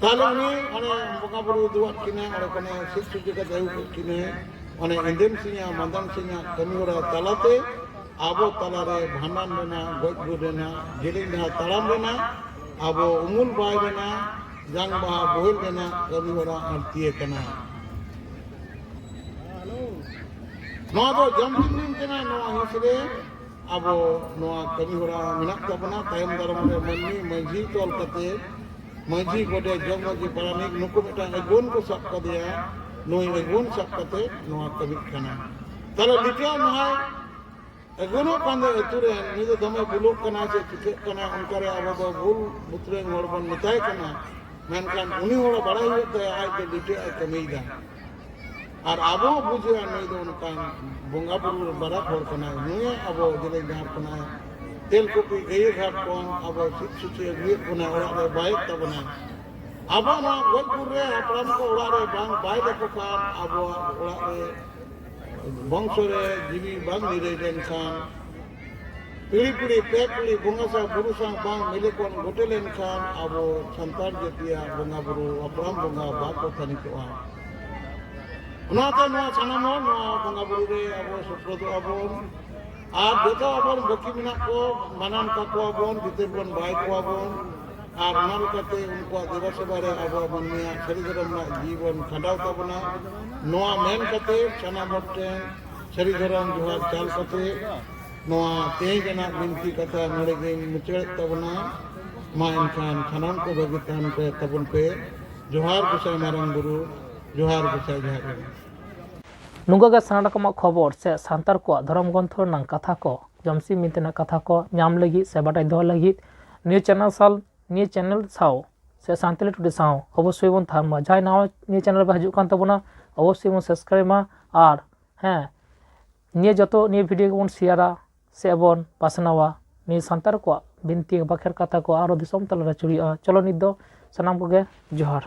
তাহলে উনি মানে বকা বুরু দুয়াত কিনে আর কোনে সিট সুজি কা আয়ুব কিনে মানে ইন্দিন সিংয়া মাদান সিংয়া কমিওরা তালাতে ᱟᱵᱚ ᱛᱟᱞᱟᱨᱮ ᱵᱷᱟᱸᱰᱟᱱ ᱨᱮᱱᱟᱜ ᱜᱚᱡ ᱜᱩᱨ ᱨᱮᱱᱟᱜ ᱡᱮᱞᱮᱧ ᱰᱟᱦᱟᱨ ᱛᱟᱲᱟᱢ ᱨᱮᱱᱟᱜ ᱟᱵᱚ ᱩᱢᱩᱞ ᱵᱟᱭ ᱨᱮᱱᱟᱜ ᱡᱟᱝ ᱵᱟᱦᱟ ᱵᱳᱦᱮᱞ ᱨᱮᱱᱟᱜ ᱠᱟᱹᱢᱤ ᱦᱚᱨᱟ ᱟᱹᱲᱛᱤᱭ ᱠᱟᱱᱟ ᱱᱚᱣᱟ ᱫᱚ ᱡᱚᱢᱫᱤᱱ ᱫᱤᱱ ᱠᱟᱱᱟ ᱱᱚᱣᱟ ᱦᱤᱸᱥ ᱨᱮ ᱟᱵᱚ ᱱᱚᱣᱟ ᱠᱟᱹᱢᱤ ᱦᱚᱨᱟ ᱢᱮᱱᱟᱜ ᱛᱟᱵᱚᱱᱟ ᱛᱟᱭᱚᱢ ᱫᱟᱨᱟᱢ ᱨᱮ ᱢᱟᱹᱱᱢᱤ ᱢᱟᱹᱡᱷᱤ ᱛᱚᱞ ᱠᱟᱛᱮ ᱢᱟᱹᱡᱷᱤ ᱜᱚᱰᱮᱛ ᱡᱚᱜᱽ ᱢᱟᱹᱡᱷᱤ ᱯᱟᱨᱟᱱᱤᱠ ᱱᱩᱠᱩ ᱢᱤᱫᱴᱟᱝ ᱟᱹᱜᱩᱱ ᱠᱚ ᱥᱟᱵ ᱠᱟᱫᱮᱭᱟ ᱱᱩᱭ ᱟᱹᱜᱩᱱ ᱥᱟᱵ ᱠᱟᱛᱮ ᱱᱚᱣᱟ ᱠᱟᱹᱢᱤ ᱠᱟᱱᱟ ᱛᱟᱦᱞᱮ ᱞᱤᱴᱟᱹ ᱢᱟᱦᱟᱭ ᱮᱜᱩᱱᱚᱜ ᱠᱟᱱᱫᱮ ᱟᱹᱛᱩᱨᱮ ᱱᱩᱭ ᱫᱚ ᱫᱚᱢᱮ ᱵᱩᱞᱩᱜ ᱠᱟᱱᱟ ᱥᱮ ᱪᱤᱠᱟᱹᱜ ᱠᱟᱱᱟ ᱚᱱᱠᱟᱨᱮ ᱟᱵᱚ ᱫᱚ ᱵᱩᱞ ᱵᱩᱛᱨᱮᱱ ᱦᱚᱲ ᱵᱚᱱ ᱢᱮᱛᱟᱭ ᱠᱟᱱᱟ ᱢᱮᱱᱠᱷᱟᱱ ᱩᱱᱤ ᱦᱚᱲ ᱵᱟᱲᱟᱭ ᱦᱩᱭᱩᱜ ᱛᱟᱭᱟ ᱟᱡ ᱫᱚ ᱞᱤᱴᱟᱹ ᱟᱭ ᱠᱟᱹᱢᱤᱭᱮᱫᱟ ᱟᱨ ᱟᱵᱚ ᱵᱩᱡᱷᱟᱹᱣᱟ ᱱᱩᱭ ᱫᱚ ᱚᱱᱠᱟᱱ ᱵᱚᱸᱜᱟ ᱵᱩᱨᱩ ᱵᱟᱨᱟᱠ ᱦᱚᱲ ᱠᱟᱱᱟᱭ ᱱᱩᱭ ᱟᱵᱚ ᱡᱮᱞᱮᱧ ᱰᱟᱦᱟᱨ ᱠᱟᱱᱟᱭ ᱛᱮᱞᱠᱩᱯᱤ ᱜᱟᱹᱭ ᱜᱷᱟᱴ ᱠᱷᱚᱱ ᱟᱵᱚ ᱥᱤᱫ ᱥᱩᱪᱤ ᱟᱹᱜᱩᱭᱮᱫ ᱵᱚᱱᱟ ᱚᱲᱟᱜ ᱨᱮ ᱵᱟᱭᱮᱫ ᱛᱟᱵᱚᱱᱟ ᱟᱵᱚ ᱱᱚᱣᱟ ᱜᱚᱡ ᱜᱩᱨ ᱨᱮ ᱦᱟᱯᱲᱟᱢ ᱠᱚ ᱚᱲᱟᱜ ᱨᱮ ᱵᱟᱝ ᱵᱟᱭ ᱞᱮᱠᱚ ᱠᱷᱟᱱ ᱟᱵᱚᱣᱟᱜ ᱚᱲᱟᱜ ᱨᱮ ᱵᱚᱝᱥᱚ ᱨᱮ ᱡᱤᱣᱤ ᱵᱟᱝ ᱱᱤᱨᱟᱹᱭ ᱞᱮᱱᱠᱷᱟᱱ ᱯᱤᱲᱦᱤ ᱯᱤᱲᱦᱤ ᱯᱮ ᱯᱤᱲᱦᱤ ᱵᱚᱸᱜᱟ ᱥᱟᱶ ᱵᱩᱨᱩ ᱥᱟᱶ ᱵᱟᱝ ᱢᱤᱞᱮ ᱠᱚᱱ ᱜᱚᱴᱮ ᱞᱮᱱᱠᱷᱟᱱ ᱟᱵᱚ ᱥᱟᱱᱛᱟᱲ ᱡᱟᱹᱛᱤᱭᱟᱜ ᱵᱚᱸᱜᱟ ᱵᱩᱨᱩ ᱦᱟᱯᱲᱟᱢ ᱵᱚᱸᱜᱟ ᱵᱟᱠᱚ ᱛᱷᱟᱹᱱᱤᱛᱚᱜᱼᱟ ᱚᱱᱟᱛᱮ ᱱᱚᱣᱟ ᱥᱟᱱᱟᱢ ᱦᱚᱲ ᱱᱚᱣᱟ ᱵᱚᱸᱜᱟ ᱵᱩᱨᱩ ᱨᱮ ᱟᱵᱚ ᱥᱩᱯᱨᱚᱫᱚᱜᱼᱟ ᱵᱚᱱ ᱟᱨ ᱡᱚᱛᱚ ᱟᱵᱚ ᱵᱟᱹᱠᱤ ᱢᱮᱱᱟᱜ ᱠᱚ ᱢᱟᱱᱟᱱ ᱠᱟᱠᱚᱣᱟ ᱵᱚᱱ ᱵᱷᱤᱛᱟᱹᱨ ᱵᱚᱱ ᱵᱟᱭ ᱠᱚᱣᱟ ᱵᱚᱱ ᱟᱨ ᱚᱱᱟ ᱞᱮᱠᱟᱛᱮ ᱩᱱᱠᱩᱣᱟᱜ ᱫᱮᱵᱟ ᱥᱮᱵᱟ ᱨᱮ ᱟᱵᱚᱣᱟᱜ ᱢᱟᱹᱱᱢᱤᱭᱟᱜ ᱥᱟᱹᱨᱤ ᱫᱷᱚᱨᱚᱢ ᱨᱮᱱᱟᱜ ᱡᱤᱵᱚᱱ ᱠᱷᱟᱸᱰᱟᱣ ᱛᱟᱵᱚᱱᱟ ᱱᱚᱣᱟ ᱢᱮᱱ ᱠᱟᱛᱮ ᱥᱟᱱᱟᱢ ᱦᱚᱲ ᱴᱷᱮᱱ ᱥᱟᱹᱨᱤ ᱫᱷᱚᱨᱚᱢ ᱡᱚᱦᱟᱨ ᱪᱟᱞ ᱠᱟᱛᱮ ᱱᱚᱣᱟ ᱛᱮᱦᱮᱧ ᱨᱮᱱᱟᱜ ᱵᱤᱱᱛᱤ ᱠᱟᱛᱷᱟ ᱱᱚᱰᱮ ᱜᱤᱧ ᱢᱩᱪᱟᱹᱫ ᱛᱟᱵᱚᱱᱟ ᱢᱟ ᱮᱱᱠᱷᱟन ᱥᱟᱱᱟᱢ ᱠᱚ ᱵᱷᱟᱹᱜᱤ ᱛᱟᱦᱮᱱ ᱯᱮ ᱛᱟᱵᱚᱱ ᱯᱮ ᱡᱚᱦᱟᱨ ᱜᱚᱸᱥᱟᱭ ᱢᱟᱨᱟᱝ ᱵᱩᱨᱩ ᱡᱚᱦᱟᱨ ᱜᱚᱸᱥᱟᱭ ᱡᱟᱦᱮᱨ ᱟᱭᱳ ᱱᱚᱝᱠᱟ ᱜᱮ ᱥᱟᱱᱟᱢ ᱨᱚᱠᱚᱢᱟᱜ ᱠᱷᱚᱵᱚᱨ ᱥᱮ ᱥᱟᱱᱛᱟᱲ ᱠᱚᱣᱟᱜ ᱫᱷᱚᱨᱚᱢ ᱜᱨᱚᱱᱛᱷᱚ ᱨᱮᱱᱟᱜ ᱠᱟᱛᱷᱟ ko ᱡᱚᱢᱥᱤ ᱢᱤᱱᱛᱮᱱᱟᱜ ᱠᱟᱛᱷᱟ ko ᱧᱟᱢ ᱞᱟᱹᱜᱤᱫ ᱥᱮ ᱵᱟᱰᱟᱭ ᱫᱚᱦᱚ ᱞᱟᱹᱜᱤᱫ ᱱᱤᱭᱟᱹ ᱪᱮᱱᱮᱞ ᱥᱟᱶ ᱥᱮ ᱥᱟᱱᱛᱟᱞᱤ ᱴᱩᱰᱮ ᱥᱟᱶ ᱚᱵᱚᱥᱥᱳᱭ ᱵᱚᱱ ᱛᱟᱦᱮᱱ ᱢᱟ ᱡᱟᱦᱟᱸᱭ ᱱᱟᱣᱟ ᱱᱤᱭᱟᱹ ᱪᱮᱱᱮᱞ ᱨᱮ ᱦᱤᱡᱩᱜ ᱠᱟᱱ ᱛᱟᱵᱚᱱᱟ অবশ্যই বন সাবস্ক্রাইব মা আর হ্যাঁ নিয়ে যত নিয়ে ভিডিও বন শেয়ারা সে বন পাসনাওয়া নিয়ে সান্তার কো বিনতি বাখের কথা কো আরো দিশম তলরে চুরিয়া চলো নিদ ᱫᱚ ᱥᱟᱱᱟᱢ ᱠᱚᱜᱮ ᱡᱚᱦᱟᱨ